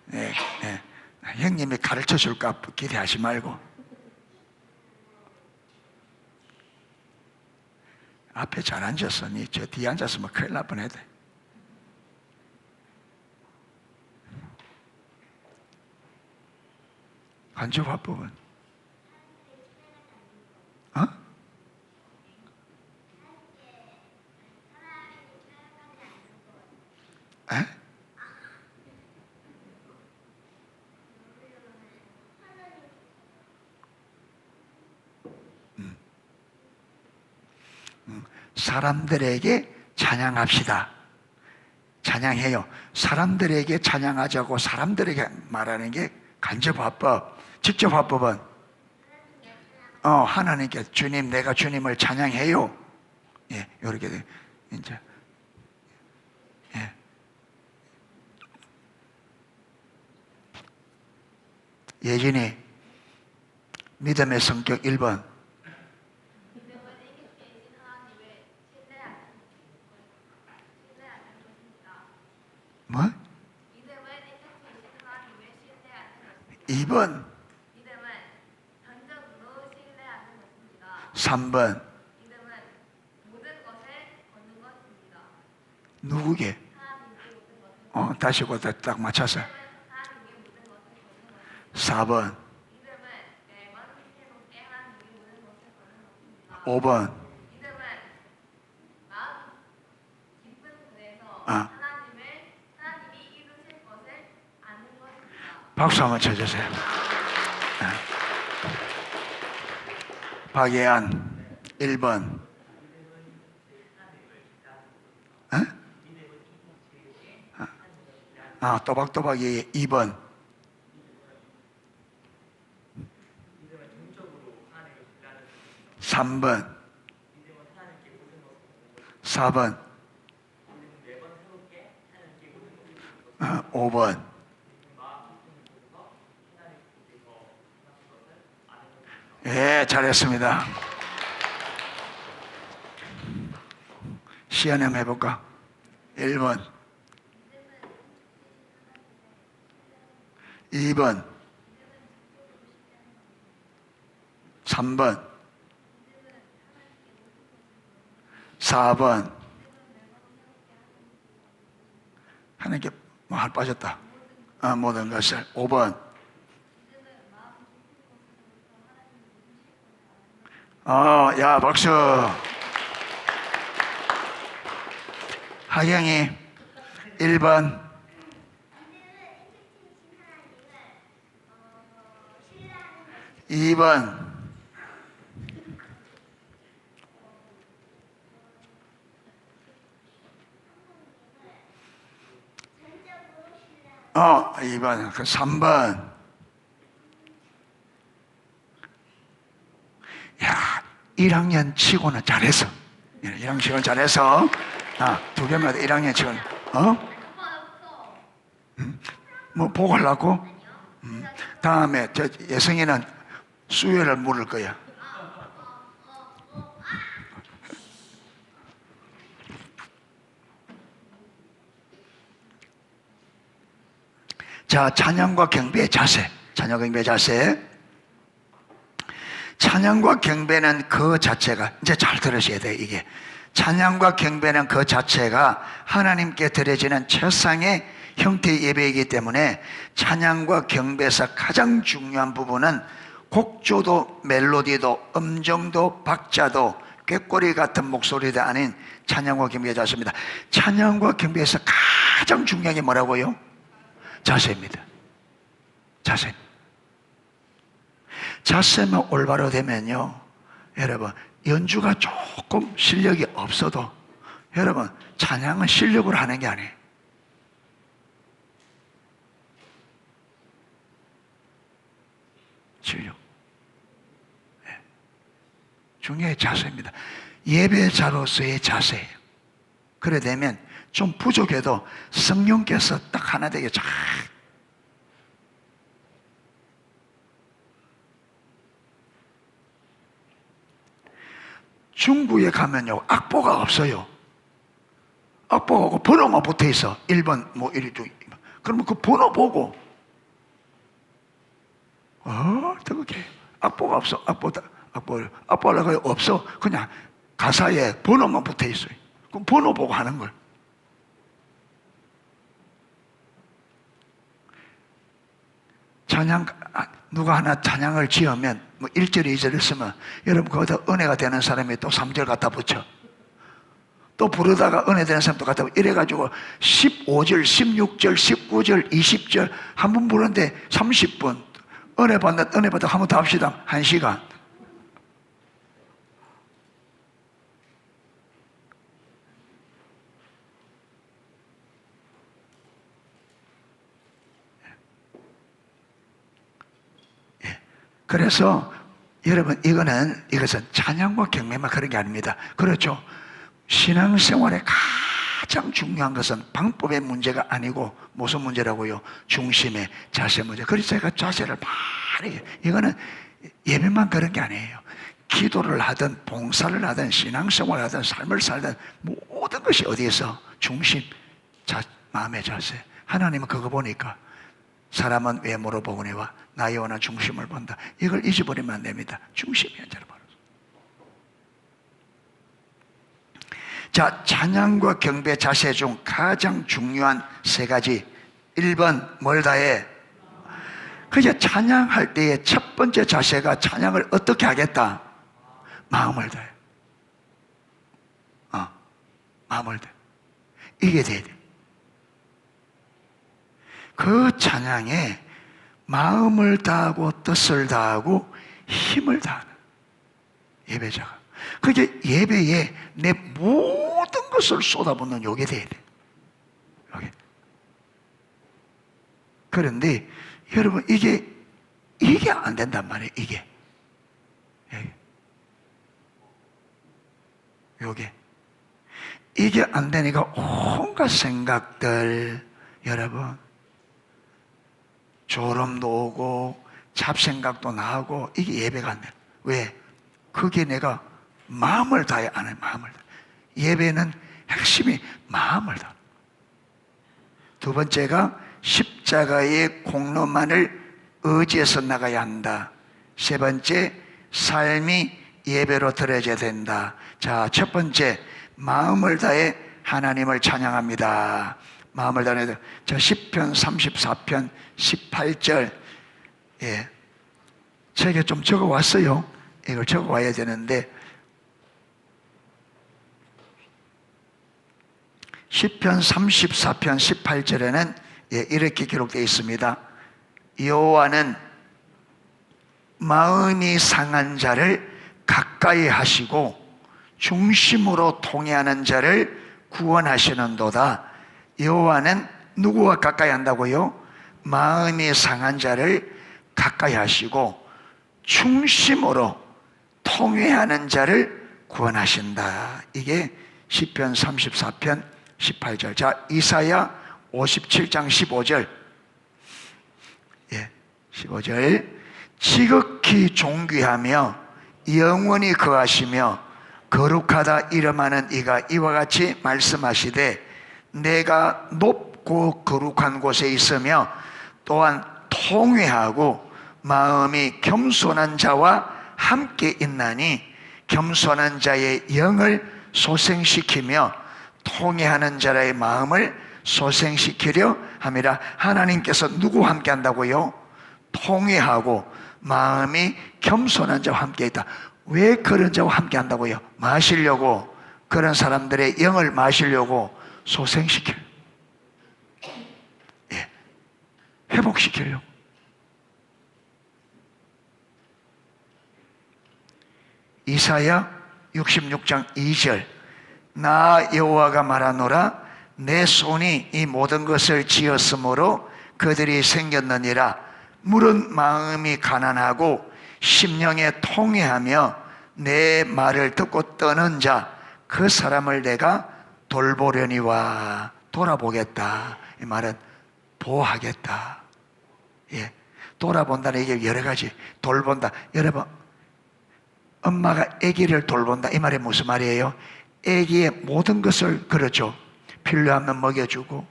네, 네. 형님이 가르쳐 줄까 기대하지 말고 앞에 잘 앉았어. 니 저 뒤에 앉았으면 큰일 날 뻔했대. 간접 화법은 에? 사람들에게 찬양합시다. 찬양해요. 사람들에게 찬양하자고 사람들에게 말하는 게 간접 화법. 직접 화법은 하나님께 주님, 내가 주님을 찬양해요. 예, 이렇게 돼. 이제 예. 예진이 믿음의 성격 1번. 뭐? 2번. 3번. 누구게? 다시 그것도 딱 맞춰서. 4번. 5번. 박수 한번 쳐주세요. 박예안 1번. 또박또박이 2번. 3번. 4번. 5번. 예, 잘했습니다. 시연 한번 해볼까? 1번. 2번, 3번, 4번. 하나님께 말 빠졌다. 모든 것을. 5번. 야, 박수. 하경이 1번. 이 번. 2번. 3번. 야, 1학년 치고는 잘했어. 1학년 치고는 잘해서 2개마다 1학년 치고는 뭐 보고 하려고? 다음에 저 예성이는 수요일을 물을 거야. 자, 찬양과 경배의 자세. 찬양과 경배의 자세. 찬양과 경배는 그 자체가, 이제 잘 들으셔야 돼요. 이게 찬양과 경배는 그 자체가 하나님께 드려지는 최상의 형태의 예배이기 때문에 찬양과 경배에서 가장 중요한 부분은 곡조도 멜로디도 음정도 박자도 꾀꼬리 같은 목소리도 아닌 찬양과 경배의 자세입니다. 찬양과 경배에서 가장 중요한 게 뭐라고요? 자세입니다. 자세. 자세만 올바로 되면요, 여러분, 연주가 조금 실력이 없어도 여러분, 찬양은 실력으로 하는 게 아니에요. 실력. 네. 중요한 자세입니다. 예배자로서의 자세예요. 그래 되면 좀 부족해도 성령께서 딱 하나 되게 잘. 중국에 가면요, 악보가 없어요. 악보가 없고 번호만 붙어 있어. 1번, 뭐, 1, 2, 2. 그러면 그 번호 보고, 어떻게, 악보가 없어. 악보가 없어. 그냥 가사에 번호만 붙어 있어요. 그럼 번호 보고 하는 걸. 찬양, 누가 하나 찬양을 지으면 뭐 1절, 2절을 쓰면 여러분 거기다 은혜가 되는 사람이 또 3절 갖다 붙여. 또 부르다가 은혜 되는 사람도 갖다 붙여. 이래가지고 15절, 16절, 19절, 20절 한 번 부르는데 30분. 은혜 받는, 은혜 받다 한 번 더 합시다. 1시간. 그래서 여러분, 이것은 찬양과 경배만 그런 게 아닙니다. 그렇죠? 신앙생활에 가장 중요한 것은 방법의 문제가 아니고 무슨 문제라고요? 중심의 자세 문제. 그래서 제가 자세를 많이, 이거는 예배만 그런 게 아니에요. 기도를 하든 봉사를 하든 신앙생활을 하든 삶을 살든 모든 것이 어디에서? 중심, 마음의 자세. 하나님은 그거 보니까 사람은 외모로 보거니와 나의 원한 중심을 본다. 이걸 잊어버리면 안 됩니다. 중심이 현재로 바로. 자, 찬양과 경배 자세 중 가장 중요한 3가지. 1번 뭘 다해? 그게 찬양할 때의 첫 번째 자세가 찬양을 어떻게 하겠다? 마음을 다해. 마음을 다해. 이게 돼야 돼. 그 찬양에 마음을 다하고 뜻을 다하고 힘을 다하는 예배자가. 그게 예배에 내 모든 것을 쏟아붓는 요게 돼야 돼. 요게. 그런데 여러분, 이게 안 된단 말이에요. 이게. 요게. 이게 안 되니까 온갖 생각들, 여러분, 졸음도 오고 잡생각도 나고, 이게 예배가 안 돼. 왜? 그게 내가 마음을 다해 안 해. 마음을 다해. 예배는 핵심이 마음을 다해. 두 번째가 십자가의 공로만을 의지해서 나가야 한다. 세 번째, 삶이 예배로 드려져야 된다. 자, 첫 번째, 마음을 다해 하나님을 찬양합니다. 마음을 다해. 자, 시편 34편 18절. 예. 책에 좀 적어 왔어요. 이걸 적어 와야 되는데, 시편 34편 18절에는 이렇게 기록되어 있습니다. 여호와는 마음이 상한 자를 가까이 하시고 중심으로 통회하는 자를 구원하시는도다. 여호와는 누구와 가까이 한다고요? 마음이 상한 자를 가까이 하시고 중심으로 통회하는 자를 구원하신다. 이게 시편 34편 18절. 자, 이사야 57장 15절. 15절. 지극히 존귀하며 영원히 거하시며 거룩하다 이름하는 이가 이와 같이 말씀하시되, 내가 높고 거룩한 곳에 있으며 또한 통회하고 마음이 겸손한 자와 함께 있나니, 겸손한 자의 영을 소생시키며 통회하는 자의 마음을 소생시키려 함이라. 하나님께서 누구와 함께 한다고요? 통회하고 마음이 겸손한 자와 함께 있다. 왜 그런 자와 함께 한다고요? 마시려고, 그런 사람들의 영을 마시려고, 소생시키려, 회복시키려고. 이사야 66장 2절. 나 여호와가 말하노라. 내 손이 이 모든 것을 지었으므로 그들이 생겼느니라. 물은 마음이 가난하고 심령에 통회하며 내 말을 듣고 떠는 자, 그 사람을 내가 돌보려니와. 돌아보겠다. 이 말은 보호하겠다. 돌아본다는 얘기 여러 가지. 돌본다. 여러분, 엄마가 아기를 돌본다. 이 말이 무슨 말이에요? 아기의 모든 것을, 그렇죠, 필요하면 먹여주고,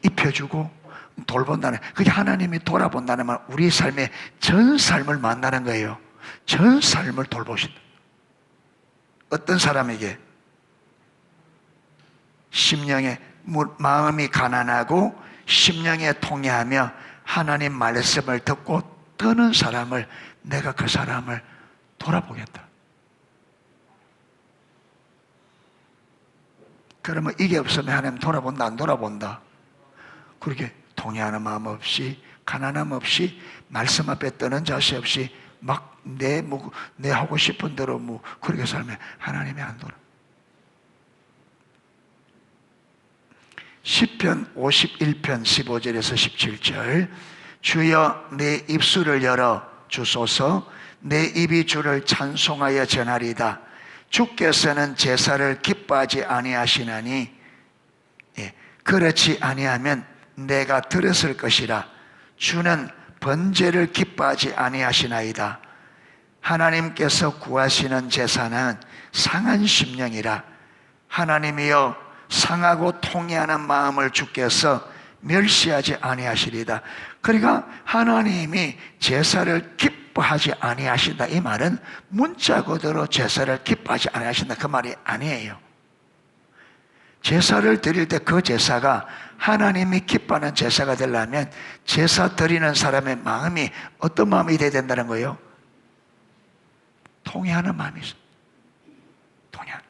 입혀주고, 돌본다는, 그게 하나님이 돌아본다는 말, 우리 삶의 전 삶을 만나는 거예요. 전 삶을 돌보신다. 어떤 사람에게? 심령에, 마음이 가난하고 심령에 통회하며 하나님 말씀을 듣고 떠는 사람을, 내가 그 사람을 돌아보겠다. 그러면 이게 없으면 하나님 돌아본다, 안 돌아본다? 그렇게 통회하는 마음 없이, 가난함 없이, 말씀 앞에 떠는 자세 없이 막 내 하고 싶은 대로 그렇게 살면 하나님이 안 돌아. 시편 51편 15절에서 17절. 주여 내 입술을 열어 주소서. 내 입이 주를 찬송하여 전하리다. 주께서는 제사를 기뻐하지 아니하시나니, 그렇지 아니하면 내가 들었을 것이라. 주는 번제를 기뻐하지 아니하시나이다. 하나님께서 구하시는 제사는 상한 심령이라. 하나님이여, 상하고 통회하는 마음을 주께서 멸시하지 아니하시리다. 그러니까 하나님이 제사를 기뻐하지 아니하신다. 이 말은 문자 그대로 제사를 기뻐하지 아니하신다, 그 말이 아니에요. 제사를 드릴 때 그 제사가 하나님이 기뻐하는 제사가 되려면 제사 드리는 사람의 마음이 어떤 마음이 돼야 된다는 거예요? 통회하는 마음이 있어. 통회하는.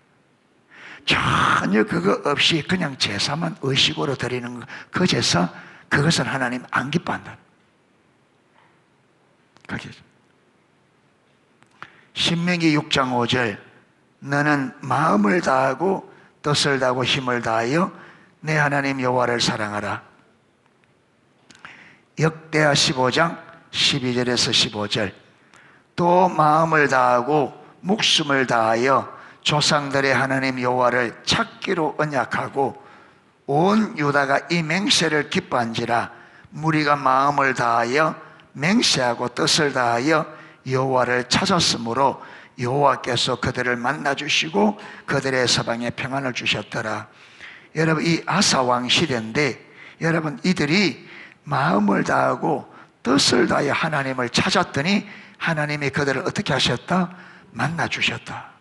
전혀 그거 없이 그냥 제사만 의식으로 드리는 그 제사, 그것은 하나님 안 기뻐한다. 그게 신명기 6장 5절. 너는 마음을 다하고 뜻을 다하고 힘을 다하여 내 하나님 여호와를 사랑하라. 역대하 15장 12절에서 15절. 또 마음을 다하고 목숨을 다하여 조상들의 하나님 여호와를 찾기로 언약하고 온 유다가 이 맹세를 기뻐한지라. 무리가 마음을 다하여 맹세하고 뜻을 다하여 여호와를 찾았으므로 여호와께서 그들을 만나주시고 그들의 서방에 평안을 주셨더라. 여러분, 이 아사 왕 시대인데 여러분, 이들이 마음을 다하고 뜻을 다하여 하나님을 찾았더니 하나님이 그들을 어떻게 하셨다? 만나 주셨다.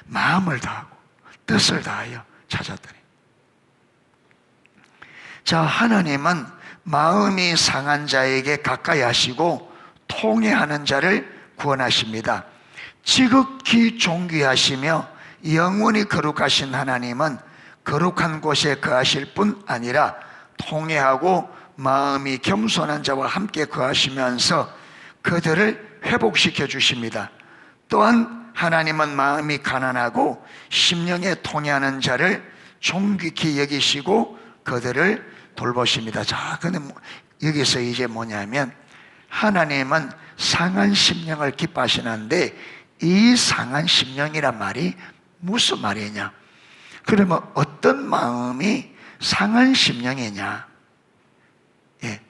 마음을 다하고 뜻을 다하여 찾았더니. 자, 하나님은 마음이 상한 자에게 가까이 하시고 통회하는 자를 구원하십니다. 지극히 존귀하시며 영원히 거룩하신 하나님은 거룩한 곳에 거하실 뿐 아니라 통회하고 마음이 겸손한 자와 함께 거하시면서 그들을 회복시켜 주십니다. 또한 하나님은 마음이 가난하고 심령에 통회하는 자를 존귀히 여기시고 그들을 돌보십니다. 자, 근데 여기서 이제 뭐냐면 하나님은 상한 심령을 기뻐하시는데 이 상한 심령이란 말이 무슨 말이냐? 그러면 어떤 마음이 상한 심령이냐? 예,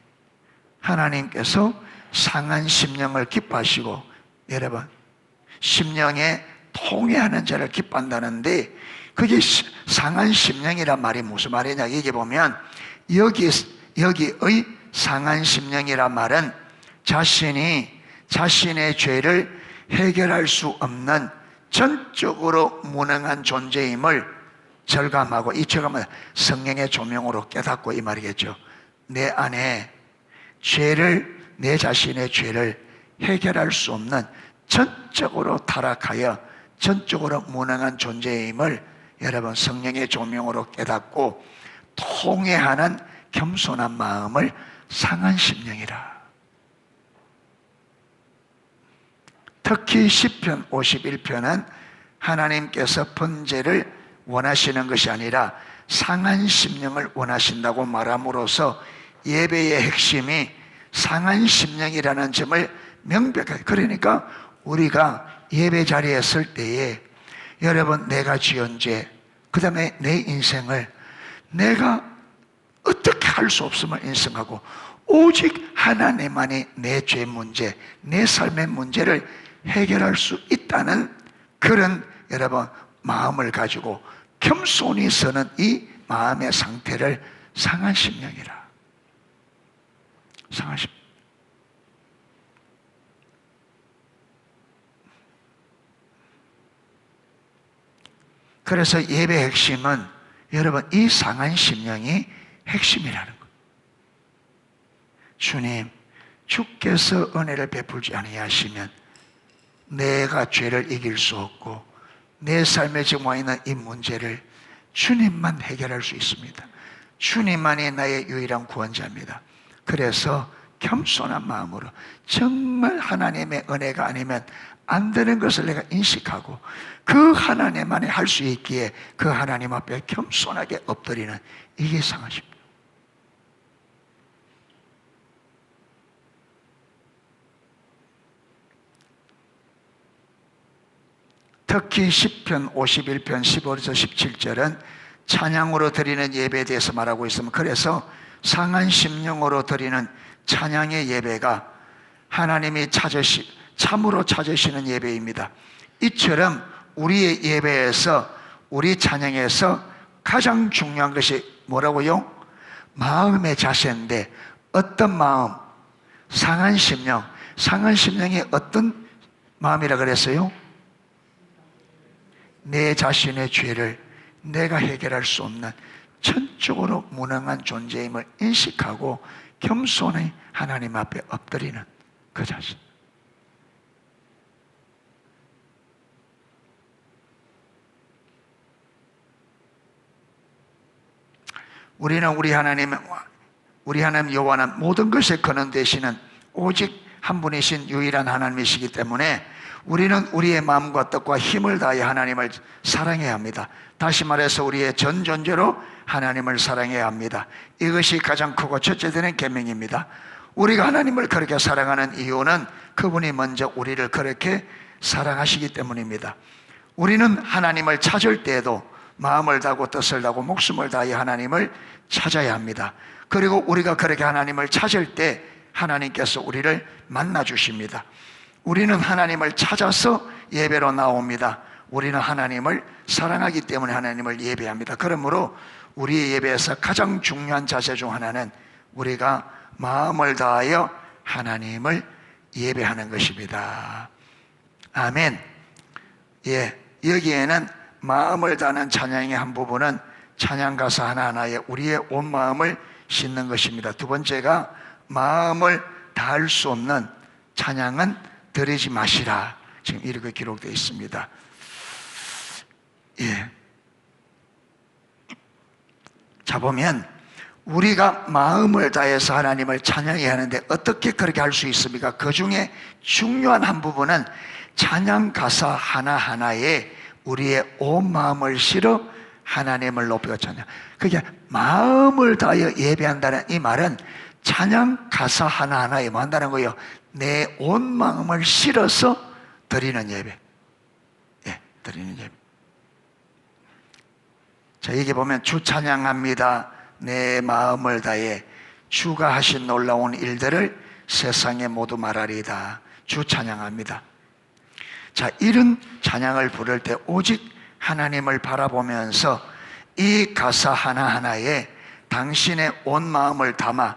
하나님께서 상한 심령을 기뻐하시고, 여러분, 심령에 통회하는 자를 기뻐한다는데 그게 상한 심령이란 말이 무슨 말이냐? 여기 보면 여기의 상한 심령이란 말은 자신의 죄를 해결할 수 없는 전적으로 무능한 존재임을 절감하고, 이 절감은 성령의 조명으로 깨닫고 이 말이겠죠. 내 안에 내 자신의 죄를 해결할 수 없는 전적으로 타락하여 전적으로 무능한 존재임을 여러분 성령의 조명으로 깨닫고 통회하는 겸손한 마음을 상한 심령이라. 특히 시편 51편은 하나님께서 번제를 원하시는 것이 아니라 상한 심령을 원하신다고 말함으로써 예배의 핵심이 상한 심령이라는 점을 명백하게, 그러니까 우리가 예배 자리에 설 때에 여러분 내가 지은 죄, 그 다음에 내 인생을 내가 어떻게 할 수 없음을 인정하고 오직 하나님만이 내 죄 문제, 내 삶의 문제를 해결할 수 있다는 그런 여러분 마음을 가지고 겸손히 서는 이 마음의 상태를 상한 심령이라. 상한 심령. 그래서 예배의 핵심은 여러분 이 상한 심령이 핵심이라는 거예요. 주님, 주께서 은혜를 베풀지 아니하시면 내가 죄를 이길 수 없고 내 삶에 지금 와 있는 이 문제를 주님만 해결할 수 있습니다. 주님만이 나의 유일한 구원자입니다. 그래서 겸손한 마음으로 정말 하나님의 은혜가 아니면 안 되는 것을 내가 인식하고 그 하나님만이 할 수 있기에 그 하나님 앞에 겸손하게 엎드리는, 이게 상하십니다. 특히 시편 51편 15에서 17절은 찬양으로 드리는 예배에 대해서 말하고 있으면, 그래서 상한 심령으로 드리는 찬양의 예배가 하나님이 참으로 찾으시는 예배입니다. 이처럼 우리의 예배에서, 우리 찬양에서 가장 중요한 것이 뭐라고요? 마음의 자세인데, 어떤 마음? 상한 심령. 상한 심령이 어떤 마음이라 그랬어요? 내 자신의 죄를 내가 해결할 수 없는 전적으로 무능한 존재임을 인식하고 겸손히 하나님 앞에 엎드리는 그 자신. 우리는 우리 하나님 여호와는 모든 것에 근원 되시는 오직 한 분이신 유일한 하나님이시기 때문에 우리는 우리의 마음과 뜻과 힘을 다하여 하나님을 사랑해야 합니다. 다시 말해서 우리의 전 존재로 하나님을 사랑해야 합니다. 이것이 가장 크고 첫째 되는 계명입니다. 우리가 하나님을 그렇게 사랑하는 이유는 그분이 먼저 우리를 그렇게 사랑하시기 때문입니다. 우리는 하나님을 찾을 때에도 마음을 다하고 뜻을 다하고 목숨을 다하여 하나님을 찾아야 합니다. 그리고 우리가 그렇게 하나님을 찾을 때 하나님께서 우리를 만나 주십니다. 우리는 하나님을 찾아서 예배로 나옵니다. 우리는 하나님을 사랑하기 때문에 하나님을 예배합니다. 그러므로 우리의 예배에서 가장 중요한 자세 중 하나는 우리가 마음을 다하여 하나님을 예배하는 것입니다. 아멘. 예, 여기에는 마음을 다하는 찬양의 한 부분은 찬양 가사 하나하나에 우리의 온 마음을 싣는 것입니다. 두 번째가 마음을 다할 수 없는 찬양은 드리지 마시라. 지금 이렇게 기록되어 있습니다. 예. 자, 보면 우리가 마음을 다해서 하나님을 찬양해야 하는데 어떻게 그렇게 할 수 있습니까? 그 중에 중요한 한 부분은 찬양 가사 하나하나에 우리의 온 마음을 실어 하나님을 높여 찬양. 그게 마음을 다하여 예배한다는 이 말은 찬양 가사 하나하나에 뭐 한다는 거예요? 내 온 마음을 실어서 드리는 예배. 예, 드리는 예배. 자, 여기 보면 주 찬양합니다. 내 마음을 다해 주가 하신 놀라운 일들을 세상에 모두 말하리다. 주 찬양합니다. 자, 이런 찬양을 부를 때 오직 하나님을 바라보면서 이 가사 하나하나에 당신의 온 마음을 담아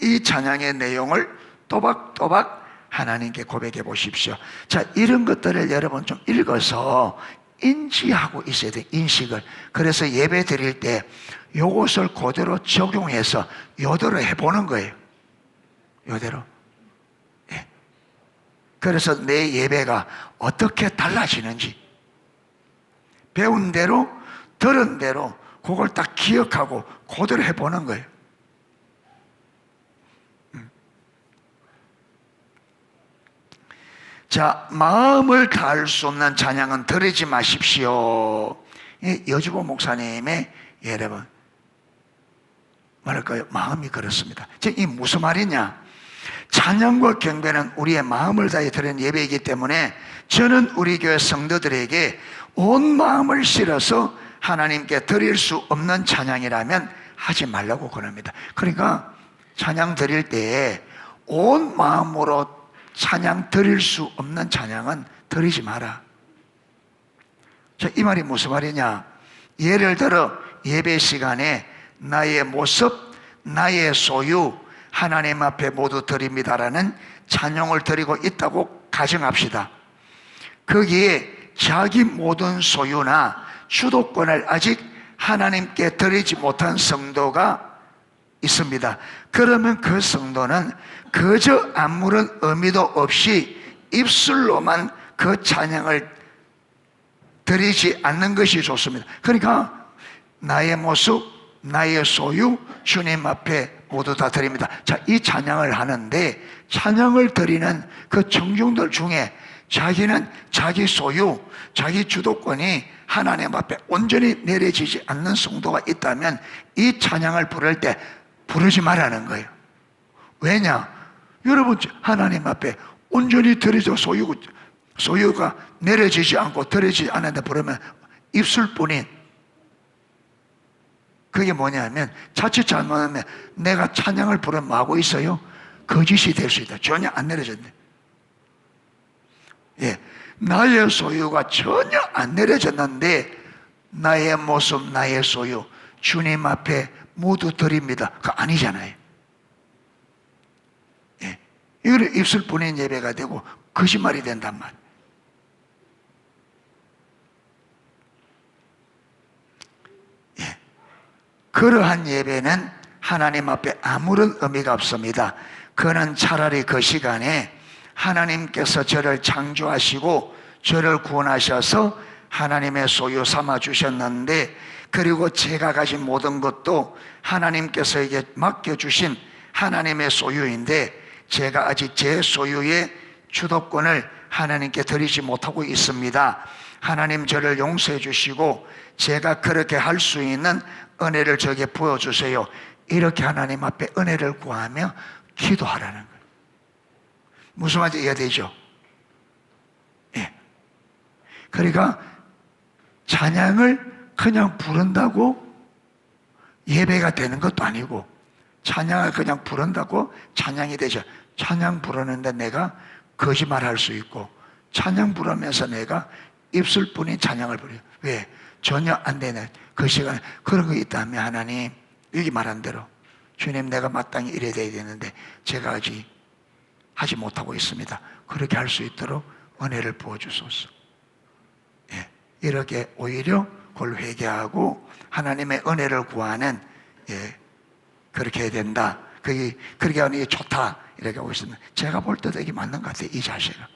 이 찬양의 내용을 또박또박 하나님께 고백해 보십시오. 자, 이런 것들을 여러분 좀 읽어서 인지하고 있어야 돼요. 인식을. 그래서 예배 드릴 때 이것을 그대로 적용해서 이대로 해보는 거예요. 이대로. 예. 그래서 내 예배가 어떻게 달라지는지 배운 대로 들은 대로 그걸 딱 기억하고 그대로 해보는 거예요. 자, 마음을 다할 수 없는 찬양은 드리지 마십시오. 여주보 목사님의 여러분 뭐랄까요? 마음이 그렇습니다. 이 무슨 말이냐? 찬양과 경배는 우리의 마음을 다해 드리는 예배이기 때문에 저는 우리 교회 성도들에게 온 마음을 실어서 하나님께 드릴 수 없는 찬양이라면 하지 말라고 권합니다. 그러니까 찬양 드릴 때에 온 마음으로 찬양 드릴 수 없는 찬양은 드리지 마라. 자, 이 말이 무슨 말이냐? 예를 들어 예배 시간에 나의 모습, 나의 소유 하나님 앞에 모두 드립니다라는 찬양을 드리고 있다고 가정합시다. 거기에 자기 모든 소유나 주도권을 아직 하나님께 드리지 못한 성도가 있습니다. 그러면 그 성도는 그저 아무런 의미도 없이 입술로만 그 찬양을 드리지 않는 것이 좋습니다. 그러니까 나의 모습, 나의 소유 주님 앞에 모두 다 드립니다. 자, 이 찬양을 하는데 찬양을 드리는 그 청중들 중에 자기는 자기 소유, 자기 주도권이 하나님 앞에 온전히 내려지지 않는 성도가 있다면 이 찬양을 부를 때 부르지 말라는 거예요. 왜냐? 여러분 하나님 앞에 온전히 드리죠. 소유가 내려지지 않고 드리지 않는데 부르면 입술뿐인, 그게 뭐냐면 자칫 잘못하면 내가 찬양을 부르면 뭐하고 있어요? 거짓이 될 수 있다. 전혀 안 내려졌네. 예, 나의 소유가 전혀 안 내려졌는데 나의 모습, 나의 소유 주님 앞에 모두 드립니다. 그거 아니잖아요. 예, 이거는 입술뿐인 예배가 되고 거짓말이 된단 말이에요. 예, 그러한 예배는 하나님 앞에 아무런 의미가 없습니다. 그는 차라리 그 시간에 하나님께서 저를 창조하시고 저를 구원하셔서 하나님의 소유 삼아 주셨는데, 그리고 제가 가진 모든 것도 하나님께서에게 맡겨주신 하나님의 소유인데 제가 아직 제 소유의 주도권을 하나님께 드리지 못하고 있습니다. 하나님 저를 용서해 주시고 제가 그렇게 할 수 있는 은혜를 저에게 부어주세요. 이렇게 하나님 앞에 은혜를 구하며 기도하라는 거예요. 무슨 말인지 이해가 되죠? 예. 그러니까 찬양을 그냥 부른다고 예배가 되는 것도 아니고, 찬양을 그냥 부른다고 찬양이 되죠. 찬양 부르는데 내가 거짓말 할 수 있고, 찬양 부르면서 내가 입술뿐인 찬양을 부려요. 왜? 전혀 안 되는 그 시간에 그런 거 있다면 하나님, 여기 말한 대로 주님, 내가 마땅히 이래야 되는데 제가 아직 하지 못하고 있습니다. 그렇게 할 수 있도록 은혜를 부어주소서. 예, 이렇게 오히려 그걸 회개하고 하나님의 은혜를 구하는, 예, 그렇게 해야 된다. 그렇게 하는 게 좋다. 이렇게 하고 있습니다. 제가 볼 때도 이게 맞는 것 같아요. 이 자세가.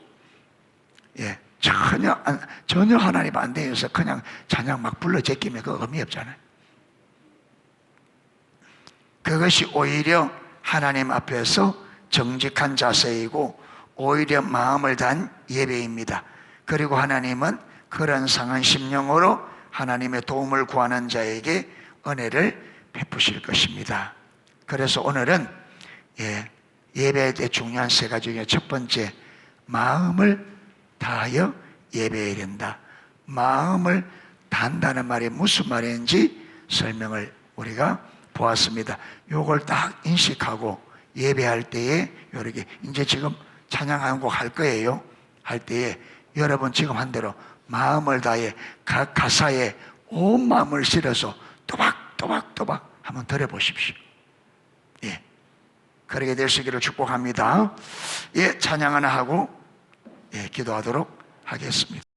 예, 전혀 하나님 안 되어서 그냥 찬양 막 불러 제끼면 그 의미 없잖아요. 그것이 오히려 하나님 앞에서 정직한 자세이고 오히려 마음을 다한 예배입니다. 그리고 하나님은 그런 상한 심령으로 하나님의 도움을 구하는 자에게 은혜를 베푸실 것입니다. 그래서 오늘은 예배에 대해 중요한 세 가지 중에 첫 번째, 마음을 다하여 예배해야 된다. 마음을 다한다는 말이 무슨 말인지 설명을 우리가 보았습니다. 요걸 딱 인식하고 예배할 때에 이렇게 이제 지금 찬양하는 곡 할 거예요. 할 때에 여러분 지금 한 대로 마음을 다해 각 가사에 온 마음을 실어서 또박또박 한번 들어보십시오. 예, 그렇게 되시기를 축복합니다. 예, 찬양 하나 하고 기도하도록 하겠습니다.